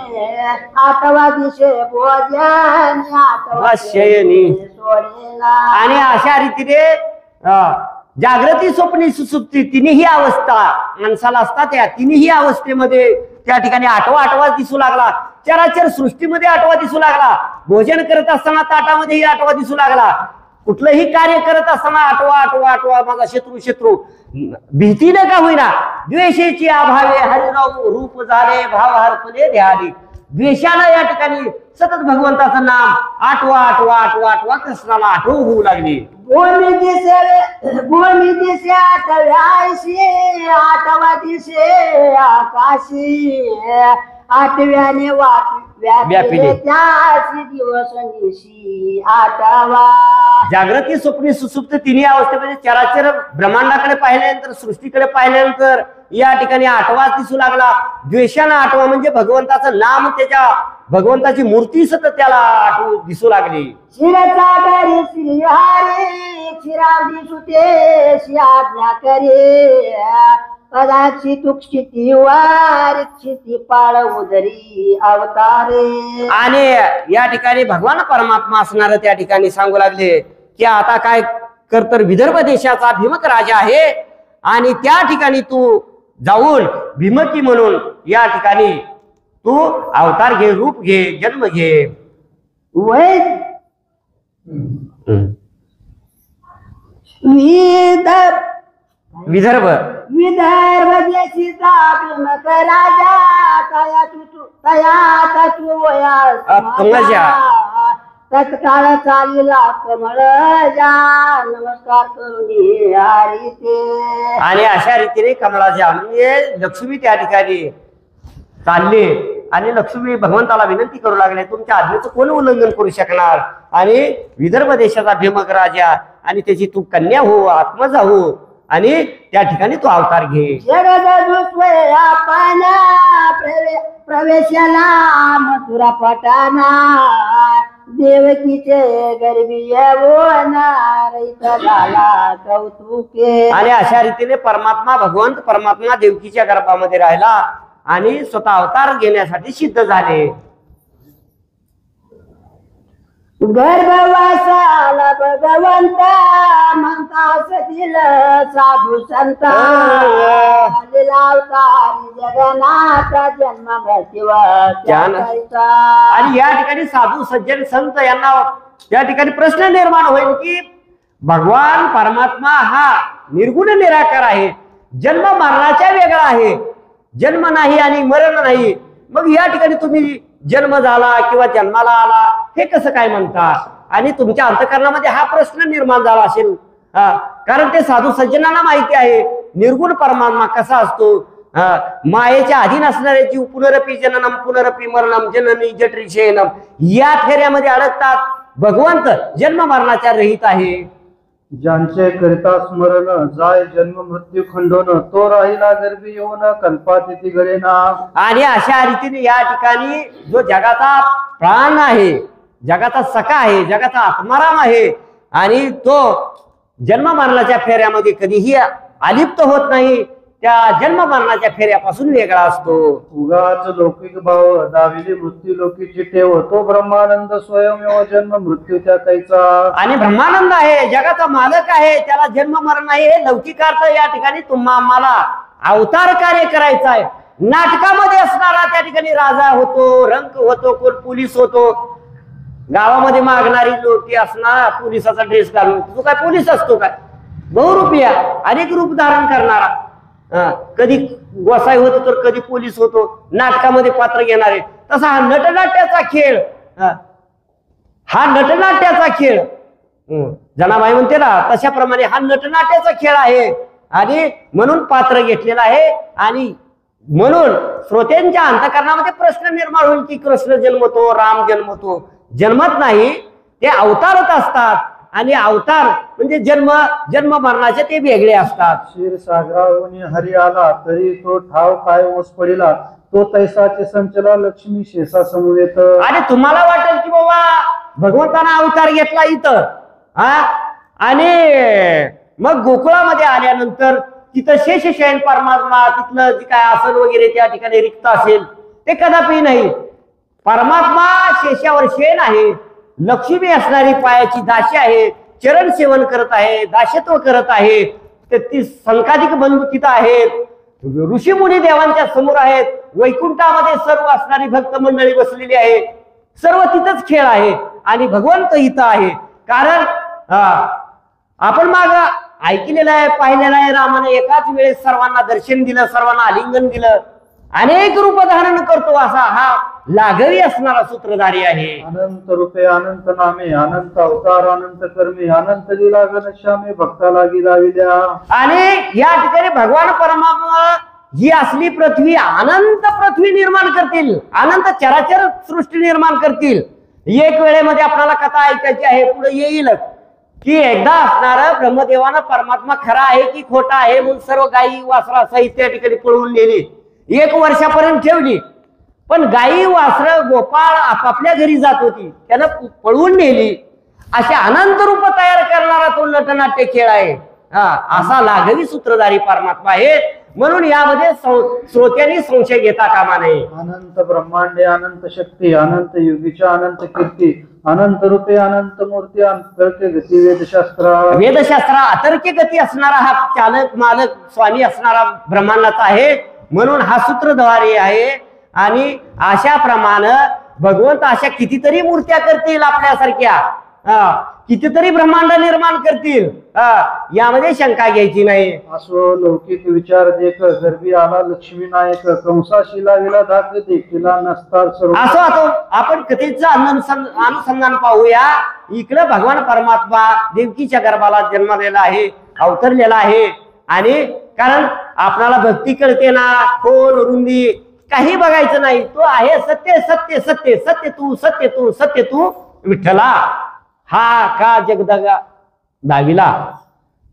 आठवा दिशे बोध्यानी आठवा शयनी. सोडेना. आणि अशा रीतीने जागृती, स्वप्नी, सुसुप्ती तिन्ही अवस्था माणसाला असतात. त्या तिन्ही अवस्थेमध्ये त्या ठिकाणी आठवा दिसू लागला. चराचर सृष्टीमध्ये आठवा दिसू लागला. भोजन करत असताना ताटामध्येही आठवा दिसू लागला. कुठलंही कार्य करत असताना आठवा. माझा शत्रू भीतीने का होईना द्वेषेची अभावे हरिराव रूप झाले भाव हरपले ध्यानी. द्वेषानं या ठिकाणी सतत भगवंताचं नाम आठवा कृष्णाला आठव होऊ लागली. भूमी दिसे आठव्याशी आठवा दिसे आकाशी आठव्याने व्यापिले त्याची दिवस निशी आठवा. जागृती, स्वप्नी, सुसुप्त तिन्ही अवस्थेमध्ये चराचर ब्रह्मांडाकडे पाहिल्यानंतर, सृष्टीकडे पाहिल्यानंतर या ठिकाणी आठवा दिसू लागला. द्वेषानं आठवा म्हणजे भगवंताचं नाम, त्याच्या भगवंताची मूर्ती सतत त्याला आठवू दिसू लागली. शिरचा करी श्रीहरी क्षीराब्दी सुते आज्ञा करे कदाची तुक्षिती वार क्षिती पाळ उदरी अवतारे. आणि या ठिकाणी भगवान परमात्मा असणार त्या ठिकाणी सांगू लागले की आता काय कर, तर विदर्भ देशाचा भीमक राजा आहे आणि त्या ठिकाणी तू जाऊन भीमकी म्हणून या ठिकाणी तू अवतार घे, रूप घे, जन्म घे. वै विदर्भ देशीचा भीमक राजा तया तू तत्काळ चालीला कमळ जा नमस्कार करून हरिते. आणि अशा रीतीने कमळाच्या म्हणजे लक्ष्मी त्या ठिकाणी चालले आणि लक्ष्मी भगवंताला विनंती करू लागले, तुमच्या आज्ञेचं कोण उल्लंघन करू शकणार. आणि विदर्भ देशाचा भीमक राजा आणि त्याची तू कन्या हो, आत्मजा हो, आणि त्या ठिकाणी तू अवतार घे. प्रवेशाला मथुरा पटाना देवकीचे गर्भी झाला कौतुके. आणि अशा रीतीने परमात्मा देवकीच्या गर्भामध्ये राहिला आणि स्वतः अवतार घेण्यासाठी सिद्ध झाले. गर्भवासाला भगवंता म्हणतास दिलं साधू संता अवतारी जगन्नाथ जन्म आणि या ठिकाणी साधू सज्जन संत यांना या ठिकाणी प्रश्न निर्माण होईल की भगवान परमात्मा हा निर्गुण निराकार आहे, जन्म मरणाच्या वेगळा आहे, जन्म नाही आणि मरण नाही, मग या ठिकाणी तुम्ही जन्म झाला किंवा जन्माला आला हे कसं काय म्हणता. आणि तुमच्या अंतःकरणामध्ये हा प्रश्न निर्माण झाला असेल, कारण ते साधू सज्जनांना माहिती आहे निर्गुण परमात्मा कसा असतो. मायेच्या अधीन असणारे जीव पुनरपी जननम पुनरपी मरणम जननी जठरी शयनम या फेऱ्यामध्ये अडकतात. भगवंत जन्म मरणाच्या रहित आहे. ज्यांचे करिता स्मरण जाय जन्म मृत्यू खंडोन तो राहिला गर्भी येऊन कल्पातिथी गळेना. आणि अशा रीतीने या ठिकाणी जो जगाचा प्राण आहे, जगाचा सखा आहे, जगाचा आत्माराम आहे आणि तो जन्म मरणाच्या फेऱ्यामध्ये कधीही अलिप्त होत नाही, त्या जन्म मरणाच्या फेऱ्यापासून वेगळा असतो. उगाच लौकिक भाव दाविली मृत्यू लोकीची ठेव तो ब्रह्मानंद स्वयं जन्म मृत्यू त्या कैचा. आणि ब्रह्मानंद आहे, जगाचा मालक आहे, त्याला जन्म मरण आहे. हे लौकिक अर्थ या ठिकाणी आम्हाला अवतार कार्य करायचं आहे. नाटकामध्ये असणारा त्या ठिकाणी राजा होतो, रंक होतो, कोण पोलीस होतो, गावामध्ये मागणारी लोक असणार पोलिसाचा ड्रेस घालून, तू काय पोलीस असतो काय? बहुरूपिया अनेक रूप धारण करणारा, कधी गोसाई होतो तर कधी पोलीस होतो, नाटकामध्ये पात्र घेणारे. तसा हा नटनाट्याचा खेळ, हा नटनाट्याचा खेळ जनाबाई म्हणते ना, तशाप्रमाणे हा नटनाट्याचा खेळ आहे आणि म्हणून पात्र घेतलेला आहे. आणि म्हणून श्रोत्यांच्या अंतःकरणामध्ये प्रश्न निर्माण होईल की कृष्ण जन्मतो, राम जन्मतो. जन्मत नाही, ते अवतारच असतात. आणि अवतार म्हणजे जन्म मरणाचे ते वेगळे असतात. क्षीरसागरावनी हरी आला तरी तो ठाव काय ओस पडिला, तो तैसाचे संचला लक्ष्मी शेषा समवेत. आणि तुम्हाला वाटेल की बाबा भगवंताना अवतार घेतला इथं, आणि मग गोकुळामध्ये आल्यानंतर तिथं शेषशयन परमात्मा, तिथलं जे काय आसन वगैरे त्या ठिकाणी रिक्त असेल ते कदापि नाही. परमात्मा शेषावर शेण आहे, लक्ष्मी असणारी पायाची दाशी आहे, चरण सेवन करत आहे, दासत्व करत आहे. ती संकाधिक बंधू तिथं आहेत, ऋषीमुनी देवांच्या समोर आहेत, वैकुंठामध्ये सर्व असणारी भक्त मंडळी बसलेली आहे. सर्व तिथंच खेळ आहे आणि भगवंत इथं आहे. कारण आपण माग ऐकलेलं आहे, पाहिलेलं आहे, रामाने एकाच वेळेस सर्वांना दर्शन दिलं, सर्वांना आलिंगन दिलं, अनेक रूप धारण करतो असा हा लाघवी असणारा सूत्रधारी आहे. अनंत रूपे अनंत नामे, अनंत अवतार अनंत कर्मे, अनंत लीला घनश्यामे भक्ता लागी लाविल्या. आणि या ठिकाणी भगवान परमात्मा ही असली पृथ्वी, अनंत पृथ्वी निर्माण करतील, अनंत चराचर सृष्टी निर्माण करतील. एक वेळेमध्ये आपल्याला कथा ऐकायची आहे, पुढे येईल की एकदा असणारा ब्रह्मदेवानं परमात्मा खरा आहे की खोटा आहे म्हणून सर्व गायी वासरा सहित त्या ठिकाणी पळवून नेली, 1 वर्षापर्यंत ठेवली. पण गायी वासर गोपाळ आपापल्या घरी जात होती, त्यानं पळवून नेली. असे अनंत रूप तयार करणारा तो नटनाट्य खेळ आहे. असा लाघवी सूत्रधारी परमात्मा आहे. म्हणून यामध्ये श्रोत्यांनी संशय घेता कामा नये. अनंत ब्रह्मांडे अनंत शक्ती, अनंत युगीच्या अनंत कीर्ती, अनंत रूपे अनंत मूर्ती, अंतर्क्य गती वेदशास्त्रा अतर्क्य गती असणारा हा चालक मालक स्वामी असणारा ब्रह्मांडाचा आहे. म्हणून हा सूत्रधारी आहे. आणि अशा प्रमाणे भगवंत अशा कितीतरी मूर्त्या करतील आपल्यासारख्या, कितीतरी ब्रह्मांड निर्माण करतील, यामध्ये शंका घ्यायची नाही. असो लौकिक विचार देख गर्भी आला लक्ष्मी नायक, कंसाशिला विला धाक देखीला नसतात सर्व. असो आपण कथेचं अनुसंधान पाहूया. इकडं भगवान परमात्मा देवकीच्या गर्भाला जन्मलेला आहे, अवतरलेला आहे. आणि कारण आपल्याला भक्ती कळते ना, खोल रुंदी काही बघायचं नाही, तो आहे सत्य सत्य सत्य सत्य तू सत्य तू सत्य तू विठ्ठला. हा का जगदगा दाविला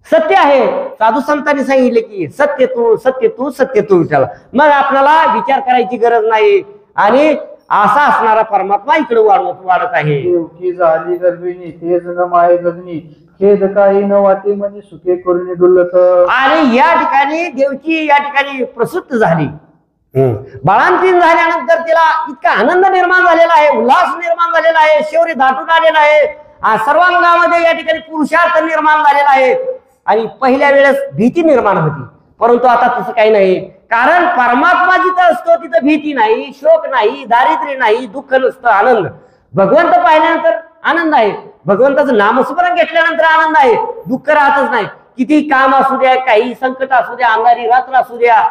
सत्य आहे. साधू संतांनी सांगितले की सत्य तू सत्य तू सत्य तू विठ्ठला. मग आपल्याला विचार करायची गरज नाही. आणि असा असणारा परमात्मा इकडे वाढत आहे. देवकी झाली गर्भिणी तेज न माय गगनी, खेद काही न वाटे म्हणजे सुखे करून डुलत. आणि या ठिकाणी देवकी या ठिकाणी प्रसूत झाली. बाळांतीन झाल्यानंतर तिला इतका आनंद निर्माण झालेला आहे, उल्हास निर्माण झालेला आहे, शौर्य दाटून आलेला आहे, सर्वांगामध्ये या ठिकाणी पुरुषार्थ निर्माण झालेला आहे. आणि पहिल्या वेळेस भीती निर्माण होती, परंतु आता तसं काही नाही. कारण परमात्मा जिथं असतो तिथं भीती नाही, शोक नाही, दारिद्र्य नाही, दुःख नसतं, आनंद. भगवंत पाहिल्यानंतर आनंद आहे, भगवंताचं नामस्मरण घेतल्यानंतर आनंद आहे, दुःख राहतच नाही. किती काम असू द्या, काही संकट असू द्या, अंधारी रात्र असू द्या,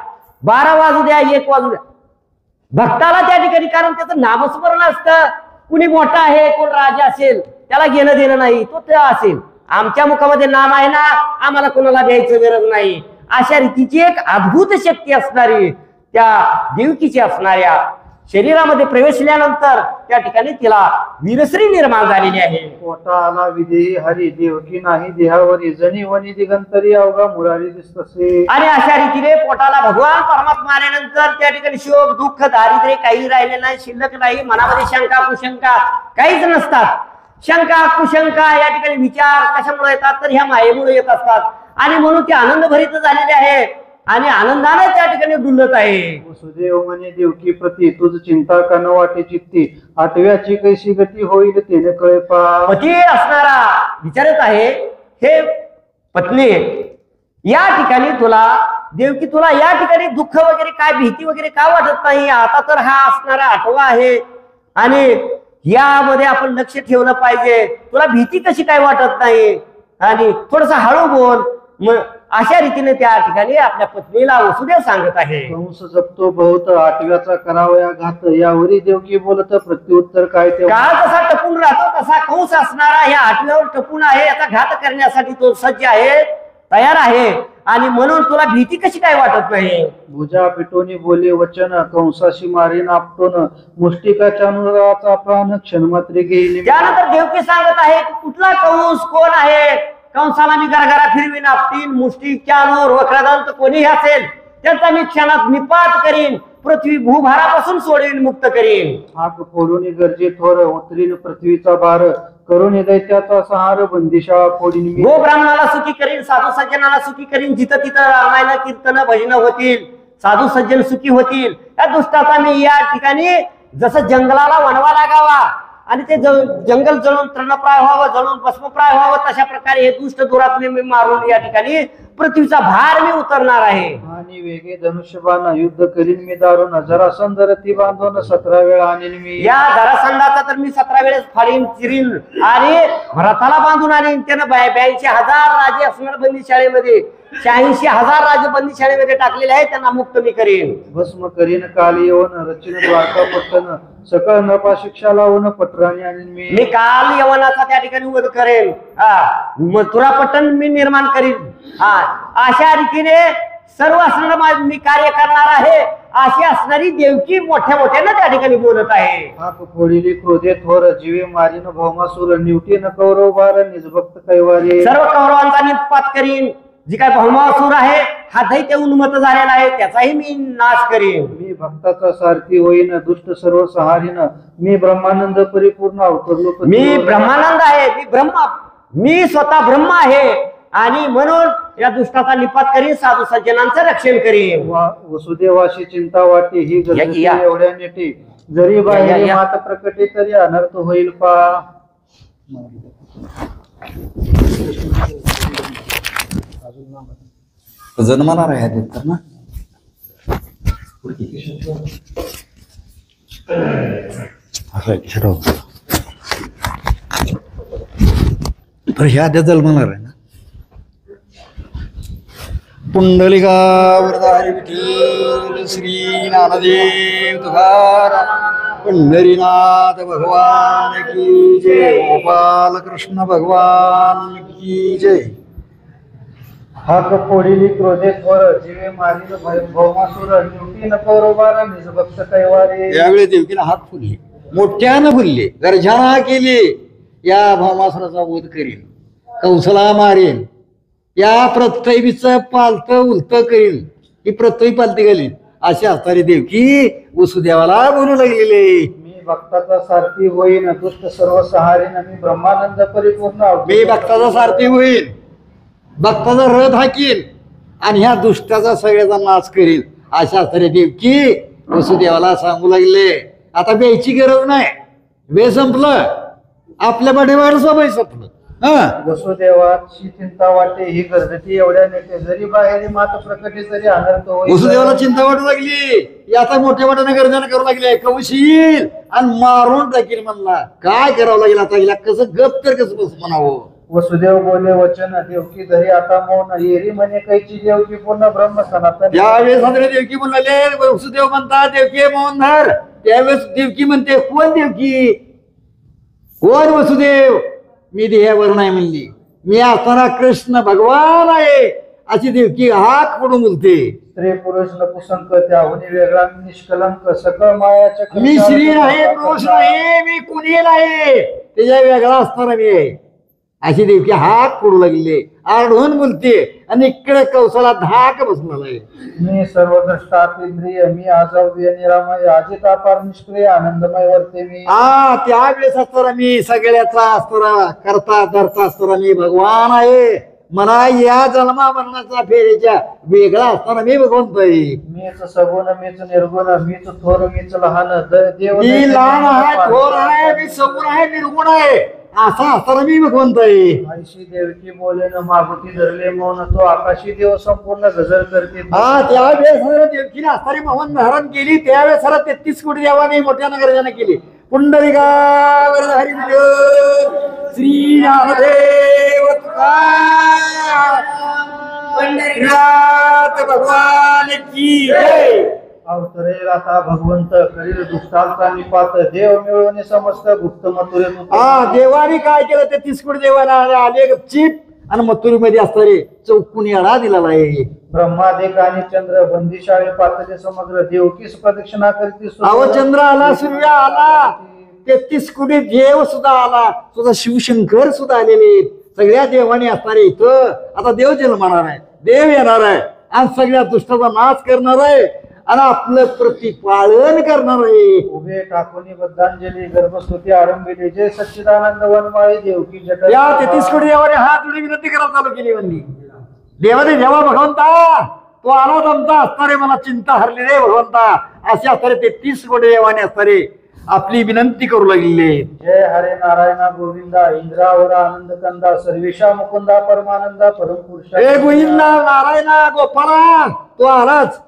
12 वाजू द्या, 1 वाजू द्या, भक्ताला त्या ठिकाणी, कारण त्याचं नामस्मरण असतं. कुणी मोठा आहे, कोण राजा असेल, त्याला घेणं देणं नाही, तो त्या असेल. आमच्या मुखामध्ये नाम आहे ना, आम्हाला कोणाला द्यायचं गरज नाही. अशा रीतीची एक अद्भुत शक्ती असणारी त्या देवकीची असणाऱ्या शरीरामध्ये प्रवेशल्यानंतर त्या ठिकाणी तिला वीरश्री निर्माण झालेली आहे. पोटा आला विदेही हरी, देवकी नाही देहावरी, जणी वनी दिगंतरी अवघा मुरारी दिसतसे. आणि अशा रीतीने पोटाला भगवान परमात्मा आल्यानंतर त्या ठिकाणी शोक दुःख दारिद्र्य काही राहिले नाही, शिल्लक नाही. मनामध्ये शंका कुशंका काहीच नसतात. शंका कुशंका या ठिकाणी विचार कशामुळे येतात, तर ह्या मायेमुळे येत असतात. आणि म्हणून ते आनंदभरित झालेले आहे आणि आनंदाने त्या ठिकाणी डुलत आहे. वसुदेव म्हणे देवकी प्रती, तुझ चिंता का न वाटे चित्ती, आठव्याची कैशी गती होईल तेने कळे पा. पती असणारा विचारत आहे, हे पत्नी या ठिकाणी तुला देवकी, तुला या ठिकाणी दुःख वगैरे काय भीती वगैरे का वाटत नाही? आता तर हा असणारा 8वा आहे आणि यामध्ये आपण लक्ष ठेवलं पाहिजे. तुला भीती कशी काय वाटत नाही आणि थोडस हळू बोल. मग अशा रीतीने त्या ठिकाणी आपल्या पत्नीला वसुदेव सांगत आहे. कंस जपतो बहुत आठव्याचा करावया घात, यावरी देवकी बोलत प्रत्युत्तर काय ते. काळ जसा टपून राहतो तसा कंस असणारा ह्या आठव्यावर टपून आहे. याचा घात करण्यासाठी तो सज्ज आहे, तयार आहे. आणि म्हणून तुला भीती कशी काय वाटत नाही. भुजा पिटोनी बोले वचन, कंसाशी मारीन आपटोन, मुष्टिकाच्या अनुरागाचा प्राण क्षणमात्रे घेईल. त्यानंतर देवकी सांगत आहे की कुठला कंस कोण आहे. कंसाला मी गरगरा फिरवीन, आपटीन, मुष्टी चालूर वक्रदंत कोणीही असेल त्यांचा मी क्षणात निपात करीन, पृथ्वी भूभारापासून सोडवीन, मुक्त करीन. हाक फोडून गरजे थोर, उतरीन पृथ्वीचा भार, करून दैत्याचा सहार, बंदिशा फोडीन मी. गो ब्राह्मणाला सुखी करीन, साधू सज्जनाला सुखी करीन. जिथं तिथं रामायण कीर्तन भजन होतील, साधू सज्जन सुखी होतील. या दुष्टाचा मी या ठिकाणी जसं जंगलाला वणवा लागावा आणि ते जंगल जळून तृणप्राय व्हावं, जळून भस्मप्राय व्हावं, तशा प्रकारे हे दुष्ट दुरात्मे मी मारून या ठिकाणी पृथ्वीचा भार मी उतरणार आहे. आणि वेगे धनुष्यबाण, युद्ध करीन मी दारुण, जरासंध रती बांधून 17 वेळा आणीन मी. या जरासंधाचा तर मी 17 वेळेस फाडीन, चिरीन आणि रथाला बांधून आणीन. त्यानं 82,000 राजे असणार बंदीशाळेमध्ये, 86,000 राजे बंदीशाळेमध्ये टाकलेले आहेत. त्यांना मुक्त मी करीन. भस्म करीन काल येऊन, रचिन द्वारका पट्टन, सकळ नपा शिक्षा लावून पटराणी आणीन मी. मी काल यवनाचा त्या ठिकाणी वध करेन, मथुरा पट्टण मी निर्माण करीन. अशा रीतीने सर्व असणार मी कार्य करणार आहे. अशी असणारी देवकी मोठ्या मोठ्यानं त्या ठिकाणी बोलत आहे. हाक फोडिली क्रोधे थोर, जीवे मारीन भौमासूर, निवटी न कौरव बार, निजभक्त कैवारी. सर्व कौरवांचा निपात करीन. जी काय भौमासूर आहे हा दैत्य उन्मत्त झालेला आहे त्याचाही मी नाश करीन. मी भक्ताचा सारथी होईन, दुष्ट सर्व सहारीन, मी ब्रह्मानंद परिपूर्ण अवतरलो. मी ब्रह्मानंद आहे, मी स्वतः ब्रह्म आहे. आणि म्हणून या दुष्टाचा निपात करीन, साधू सज्जनांचं रक्षण करीन. वसुदेवाशी चिंता वाटे, ही गरज एवढ्या नेटे, जरी बाहेर मात प्रकटे तरी अनर्थ होईल पा. जन्मणार आहे तर ना. तर ह्या आद्या जन्मणार आहे ना. पुंडलिका वरदारी विठ्ठल श्री नामदेव तुकाराम पंढरीनाथ भगवान की जय. गोपाल कृष्ण भगवान की जय. हाक फोडिली क्रोधे थोर, जीवे मारीन भौमासूर, निवटी न कौरव बार, निजभक्त कैवारी. यावेळी देवकीला हात फुलले, मोठ्यानं फुलले, गर्जना केली. या भौमासुराचा वध करीन, कंसला मारेन, या प्रत्ययीचं पालत उलत करीन, ही प्रत्ययी पालती घालीन. अशी असणारी देवकी वसुदेवाला बोलू लागलेले. मी भक्ताचा सारथी होईन, दुष्ट सर्व सहारीन, मी ब्रह्मानंद परिपूर्ण. मी भक्ताचा सारथी होईल, भक्ताचा रथ हाकील आणि ह्या दुष्टाचा सगळ्याचा नाश करील. अशा असणारी देवकी वसुदेवाला सांगू लागले. आता बेची गरज नाही, वे संपलं, आपल्या पाठीवर सवय संपलं. वसुदेवाची चिंता वाटे, ही गरजती एवढ्या नेते, जरी बाहेर मात प्रकटे तरी अनर्थ होईल. वसुदेवाला चिंता वाटू लागली. आता मोठ्या मोठ्याने गर्जना करू लागले. कवश येईल आणि मारून टाकील म्हणला. काय करावं लागेल आता हिला, कसं गप तर कसं बस म्हणावं. वसुदेव बोले वचन, देवकी धरी आता मौन, येरी म्हणे कैची देवकी पूर्ण ब्रह्म सनातन. ज्यावेळेस देवकी म्हणाले, वसुदेव म्हणतात देवकी मौन धर. त्यावेळेस देवकी म्हणते, कोण देवकी, कोण वसुदेव. मी देहावर नाही म्हणली, मी असताना कृष्ण भगवान आहे. अशी देवकी हाक पडून बोलते. स्त्री पुरुष नपुसंक, त्याहुनी वेगळा मी निष्कलंक, सकळ मायाच्या. मी स्त्री नाही, पुरुष नाही, मी कुणी नाही, त्याच्या वेगळा असताना मी आहे. अशी देवकी हाक पडू लागले, आढळून बोलते. आणि इकडे कौसाला धाक बसलेला आहे. मी सर्वद्रष्टातींद्रिय, मी आजव्य निरामय, अजित अपार निष्क्रिय, आनंदमय वर्ते मी. त्यावेळेस असताना मी सगळ्याचा असताना, करता धरता असताना मी भगवान आहे. मला या जन्मा मरणाचा फेरीच्या वेगळा असताना मी भगवंत आहे. मीच सगुण, मीच निर्गुण, मीच थोर, मीच लहान. देव मी लहान आहे, थोर आहे, मी सगुण आहे, निर्गुण आहे. असा असताना मी भगवंत आहे. आयशी देवकी बोले न मागुती धरले मौन, तो आकाशी देव संपूर्ण गजर करते. त्यावेळेस देवकीने असणारी भवन धारण केली. त्यावेळेस 33 कोटी देवाने मोठ्या गर्जना केली. पुंडलिकावर हरी विठ्ठल श्री नामदेव तुकाराम पंढरीनाथ भगवान की जय. अवतरेल आता भगवंत करील दुष्टांचा निपात देव मिळवणे समस्त गुप्त मथुरे हा देवाने काय केलं ते 30 कोटी देवाना आले गपचीप आणि मथुरीमध्ये असणारे चौकुनी अडा दिलेला आहे. ब्रह्मादेक आणि चंद्र बंदिशाळे पातळे समग्र देवकीस प्रदक्षिणा करीती अव चंद्र आला, सूर्य आला, 33 कोटी देव सुद्धा आला, सुद्धा शिवशंकर सुद्धा आलेले. सगळ्या देवाने असणारे इथं आता देव जन्मणार आहे, देव येणार आहे आणि सगळ्या दुष्टाचा नाश करणार आहे आणि आपलं प्रतिपालन करणार आहे. उभे टाकून बद्धांजली गर्भस्तुती आरंभिली जय सच्चिदानंद वनमाळी देवकी जट या 33 कोटी देवाने हात जोडी विनंती करायला चालू केली. म्हणली देवाने जेव्हा भगवंता तो आला आमचा असणारे मला चिंता हरली रे भगवंता असे असणारे 33 कोटी देवाने असणारे आपली विनंती करू लागलेले. जय हरे नारायणा गोविंदा इंद्रावर आनंद कंदा सर्वेशा मुकुंदा परमानंदा परमपुरुषा. हे गोविंदा नारायणा गोपाळा तू आलाच.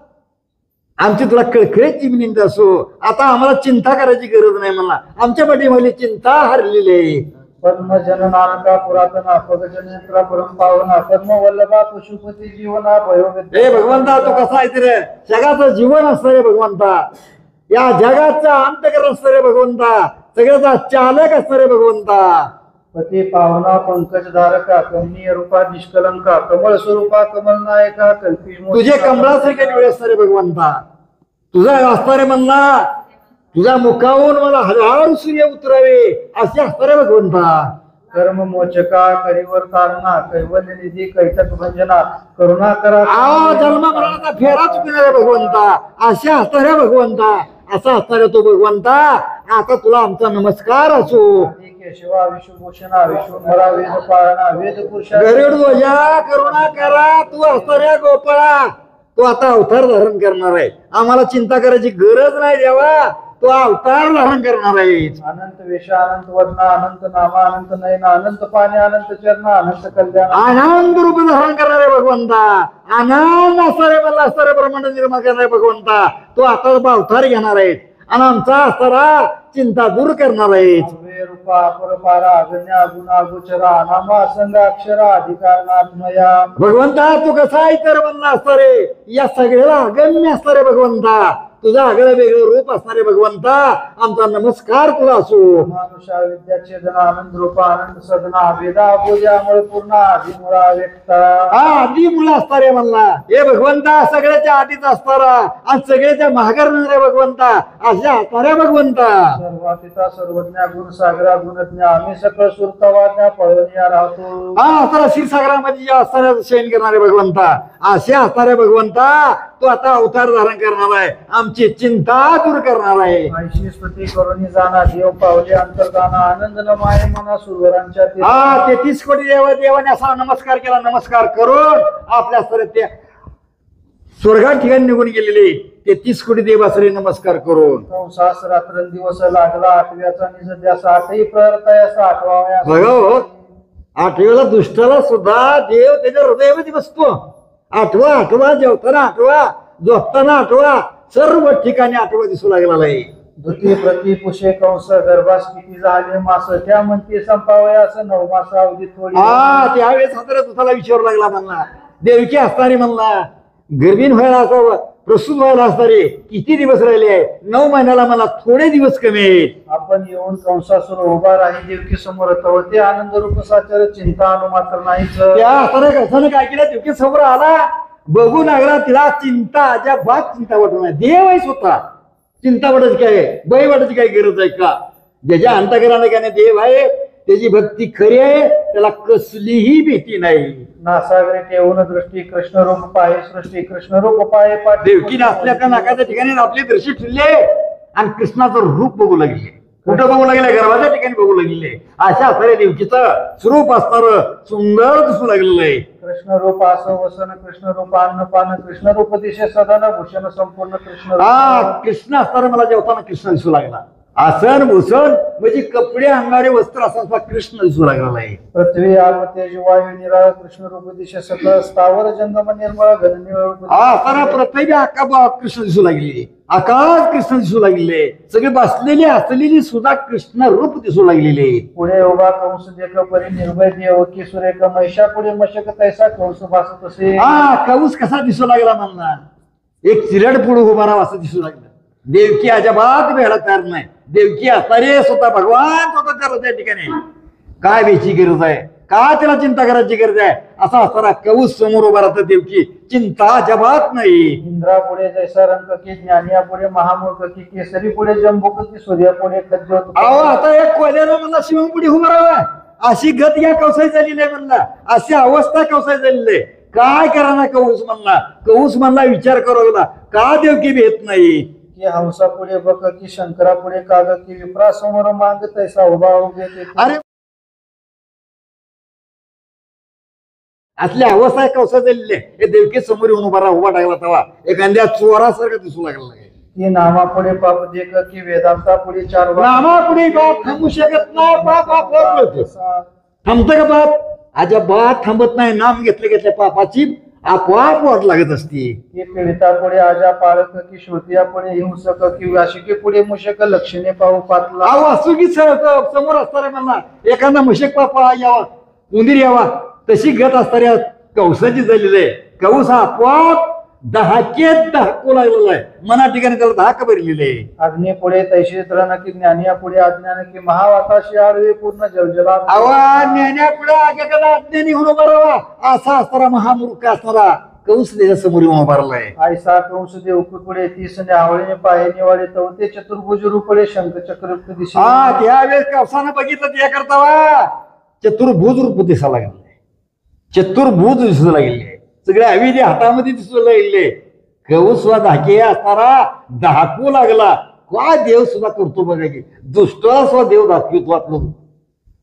आमची तुला कळकळीची विनंती असो, आता आम्हाला चिंता करायची गरज नाही. मला आमच्या पाठीमागली चिंता हरलेली आहे. पद्म जननानका पुरातना पगजनेत्रा परम पावना पद्म वल्लभा पशुपती जीवना भयोविद्या. हे भगवंता तू कसा आहे रे, जगाचं जीवन असतं रे भगवंता, या जगाचा अंतकरण असतं रे भगवंता, सगळ्याचा चालक असतं रे भगवंता. पती पावना पंकज धारका कमनीय रूपा निष्कलंका कमळ स्वरूपा कमल नायका कल्पिश तुझे कमळासारखे डोळे असतं रे भगवंता. तुझा असतं रे म्हणला, तुझ्या मुखावरून मला हजार सूर्य उतरावे असे असतं रे भगवंता. कर्म मोचका करीवर तारणा कैवल्य निधी कैतक भंजना करुणा करा जन्म मरणाचा फेरा चुकणारे भगवंता असे असतं रे भगवंता. असा असणारे तो भगवंता. आता तुला आमचा नमस्कार असो. केशवा विश्वभूषणा विश्वभरा वेद पाळणा वेद पुरुषा गरुड ध्वजा करुणा करा तू असणाऱ्या गोपाळा. तू आता अवतार धारण करणार आहे, आम्हाला चिंता करायची गरज नाही देवा. तो अवतार धारण करणार आहे. अनंत वेश अनंत वदना अनंत नामा अनंत नयना अनंत पाणी अनंत चरण अनंत कल्याण आनंद रूप धारण करणारे भगवंता. आनंद असणारे मला असणारे ब्रह्मांड निर्माण करणारे भगवंता. तो आता अवतार घेणार आहे आणि आमचा असणारा चिंता दूर करणार आहे. रूपा अपरपारा अगन्या गुणा गोचरा नामा संग अक्षरा अधिकार नात्मया. भगवंता तू कसा आहे तर म्हणला असणारे या सगळ्याला अगम्य असणारे भगवंता. तुझा आगळं वेगळं रूप असणारे भगवंता आमचा नमस्कार तुला असो. मानुषा विद्याचेदना आनंद रूपा आनंद सदना वेदा पूजा मूळ पूर्ण आदिमुळा व्यक्ता. हा आधी मुलं असणारे म्हणला हे भगवंता सगळ्याच्या आधीच असणारा आणि सगळ्याच्या महागार भगवंता अशा असणाऱ्या भगवंता. सर्वातीता सर्वज्ञा गुण सागरा गुणज्ञ आम्ही सकळ सुरतवाज्ञा पळवण्या राहतो. हा असणारा क्षीरसागरामध्ये असणाऱ्या शयन करणारे भगवंता असे असणारे भगवंता. तो आता अवतार धारण करणार आहे, आमची चिंता दूर करणार आहे. ऐशी स्तुती करून जाणा देव पावले अंतर्दाना आनंद न माये मना सुरवरांच्या. हा 33 कोटी देवाने असा नमस्कार केला. नमस्कार करून आपल्या त्या स्वर्गात ठिकाणी निघून गेलेले 33 कोटी देवासरे नमस्कार करून. कंसास रात्रंदिवस लागला आठव्याचा निज द्यासा आठही प्रहरतायासा आठवाव्या. बघा आठव्याला दुष्टाला सुद्धा देव त्याच्या हृदयामध्ये बसतो. आठवा जेवताना आठवा, झोपताना आठवा, सर्व ठिकाणी आठवा दिसू लागलेला आहे. द्वितीय प्रति पुषे कंस गर्भास किती झाले मास त्या म्हणते संपावया असं 9 मास अवधी थोडी. हा त्यावेळेस हाताला दुसरा विचारू लागला म्हणला देवकी असणारी म्हणला गर्भीण व्हायला असं प्रसूत व्हायला असणारे किती दिवस राहिले आहे. 9 महिन्याला मला थोडे दिवस कमी आहेत. आपण येऊन कंसासुर उभा राही देवकी समोर ते आनंद रूप साचर चिंता अनु मात्र नाहीच. त्या असताना कसाने काय केलं देवकी समोर आला बघू लागला तिला चिंता अजिबात चिंता वाटत नाही. देव आहे स्वतः, चिंता वाटायची काय भय वाटायची काही गरज आहे का. ज्याच्या अंतकरणाने काय देव आहे त्याची भक्ती खरी आहे, त्याला कसलीही भीती नाही. नासागरे ठेवून दृष्टी कृष्ण रूप पाहे सृष्टी कृष्ण रूप पाहे देवकीने आपल्या का नाकाच्या ठिकाणी आपले दर्शी ठेवले आणि कृष्णाचं रूप बघू लागले. कुठं बघू लागले? गर्भाच्या ठिकाणी बघू लागले. अशा असणाऱ्या देवकीचं स्वरूप असणार सुंदर दिसू लागलेलं आहे. कृष्ण रूप असं वसन कृष्ण रूप अन्नपान कृष्ण रूप दिशे सदन भूषण संपूर्ण कृष्ण. हा कृष्ण असताना मला जेवताना कृष्ण दिसू लागला. आसन भूषण म्हणजे कपडे अंगारे वस्त्र असा कृष्ण दिसू लागलेला आहे. पृथ्वी आप तेज वायू निराळ कृष्ण रूप दिशे सकळ स्थावर जंगम निर्मळ घन निळ. हा असताना प्रत्येक अक्का कृष्ण दिसू लागली. आकाश कृष्ण दिसू लागले, सगळे बसलेली असलेली सुद्धा कृष्ण रूप दिसू लागलेले. पुढे उभा कंस देख परी निर्भय देवकी सुरेख महिषा पुढे मशक तैसा कंस भासत असे. कंस कसा दिसू लागला म्हणला, एक चिरड पुढे उभा राहा असं दिसू लागलं. देवकी अजिबात भेडा तयार नाही. देवकी असणारे स्वतः भगवान स्वतः करत त्या ठिकाणी. काय वेची गरज आहे, का त्याला चिंता करायची गरज आहे, असा असताना कंस समोर उभा राहतो. देवकी चिंता अजिबात नाही. इंद्रा पुढे जैसा रंग की ज्ञानिया पुढे महामूर्ख की केसरी पुढे जंबुक की सूर्य पुढे खज्जोत. अहो आता एक कोल्याला म्हणला शिवम पुढे उभा राहावा, अशी गत या कवसाई झालेली आहे म्हणला, अशी अवस्था कवसाई झालेली आहे. काय करा ना कंस म्हणला. कंस म्हणला विचार करू का देवकी भेट नाही. की हंसा पुढे बक की शंकरा पुढे काग की विप्रा समोर मांग तैसा उभा उभे. अरे असली अवस्था कवसा झालेली आहे. हे देवकी समोर येऊन उभा टाकला तेव्हा एखाद्या चोरासारखं दिसू लागला. की नामा पुढे पाप देख की वेदांता पुढे चार नामा पुढे बाप थांबू शकत नाही. बाप थांबतं का बाप, अजिबात थांबत नाही. नाम घेतल्या पापाची आपोआप वाट लागत असते. की पीडिता पुढे आजा पाळक की श्रोतिया पुढे हिंसक की वाशिके पुढे मुशक लक्षणे पाहू पातला. वासुकी समोर असणारे म्हणला एखादा मुशक पापा यावा, उंदीर यावा, तशी गत असणाऱ्या कवसाची झालेली आहे. कौस आपोआप दहाकेत दहाकू लागलेला आहे. मना ठिकाणी त्याला दहाक भरलेले. अग्नी पुढे तैशी तरण की ज्ञानिया पुढे अज्ञान की महावाताशी आडवे पूर्ण जलजला. आवा ज्ञान्या पुढे आग्याकडे अज्ञानी होऊन उभा राहावा, असा असणारा महामूर्ख असणारा कंस त्याच्या समोर येऊन उभारलाय. ऐसा कंस देव पुढे तीस आवळीने पाहे निवाडे तवते चतुर्भुज रूपडे शंख चक्रयुक्त दिशे. त्यावेळेस कवसानं बघितलं त्या करता वा चतुर्भुज रूप दिसायला लागले. चतुर्भुज दिसू लागले, सगळे अविधी हातामध्ये दिसू लागले. कंस सुद्धा धाके असणारा धाकू लागला. का देव सुद्धा करतो बघा की, दुष्टा सुद्धा देव दाखवितो. आपलं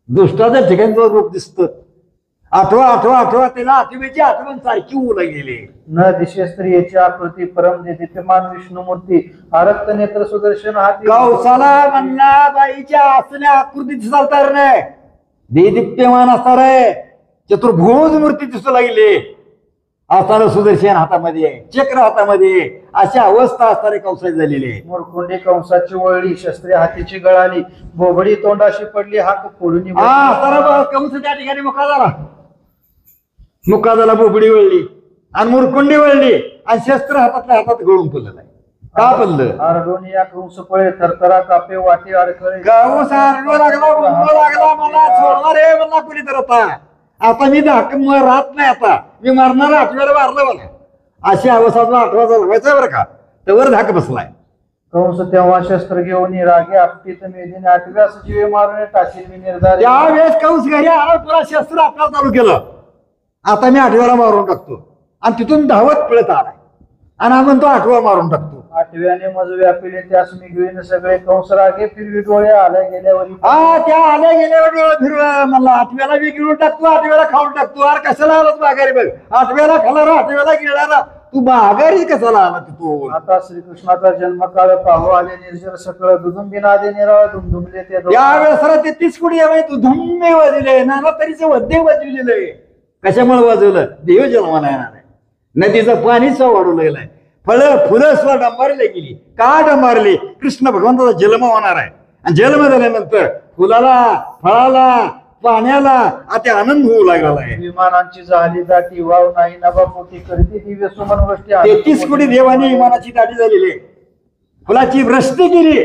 दुष्टाच्या ठिकाणी रूप दिसत. आठवा त्याला आठवीची आठवण सारखी होऊ लागलेली. न दिशे स्त्रियेची आकृती परम दिप्यमान विष्णुमूर्ती आरक्त नेत्र सुदर्शन हाती. कौसाला म्हणला बाईच्या असल्या आकृती दिसता नाही. दिप्यमान असणार आहे, चतुर्भुज मूर्ती दिसू लागली. असताना सुदर्शन हातामध्ये, चक्र हातामध्ये, अशी अवस्था असणारे कंसाची झालेली आहे. मोरकुंडी कंसाची वळली, शस्त्रे हातीची गळाली, बोबडी तोंडाशी पडली, हात फोडून कंस त्या ठिकाणी मुका झाला, बोबडी वळली आणि मुरकुंडी वळली आणि शस्त्र हातातल्या हातात गळून पडलेलं आहे. का पडलं? आरडून या कंस पळे थरथरा कापे वाटे अडखळे. कंस आरडू लागला, मला सोडणार रे म्हणला कुणी तर. आता मी राहत नाही, आता मी मारणार, आठव्याला मारलं मला. अशी अवस्था 8 व्हायचं बरं का, त्यावर धाक बसलाय. कंस तेव्हा शस्त्र घेऊन रागे आपटीत मेदीने 8व्यास जीवे मारून टाकील मी निर्धार. त्यावेळेस कंस घरी आला, तुला शस्त्र आपल्याला चालू केलं. आता मी 8व्याला मारून टाकतो आणि तिथून धावत पळत आलाय आणि आपण तो 8वा मारून टाकतो. 8व्याने मज व्यापिले त्यास मी घेईन सगळे. कंस रागे फिरवी डोळे आल्या गेल्यावर. त्या आल्या गेल्यावर डोळे फिरवा म्हणला. 8व्याला मी गिळून टाकतो, 8व्याला खाऊन टाकतो. अरे कशाला आलाच माघारी बघ. 8व्याला खाला, 8व्याला गिळाला, तू माघारी कशाला आला तिथून. आता श्रीकृष्णाचा जन्मकाळ पाहू आले निर्जर सकळ दुदुंबिनादे निराळ दुमदुमले ते. त्यावेळेस 33 कोटी तू धुम्मे वाजले, नाना तरीचे वद्य वाजविलेलं. कशामुळे वाजवलं? देव जन्माला येणार आहे. नदीचं पाणीच वाढू लागलंय. फळं फुलं सुद्धा डंबारली गेली. का डंबारली? कृष्ण भगवंताचा जन्म होणार आहे आणि जन्म झाल्यानंतर फुलाला, फळाला, पाण्याला आता आनंद होऊ लागला आहे. विमानांची झाली दाटी वाव नाही नभा पोटी करते दिव्य सुमन वृष्टी. 33 कोटी देवांनी विमानाची दाटी झालेली आहे, फुलाची वृष्टी केली.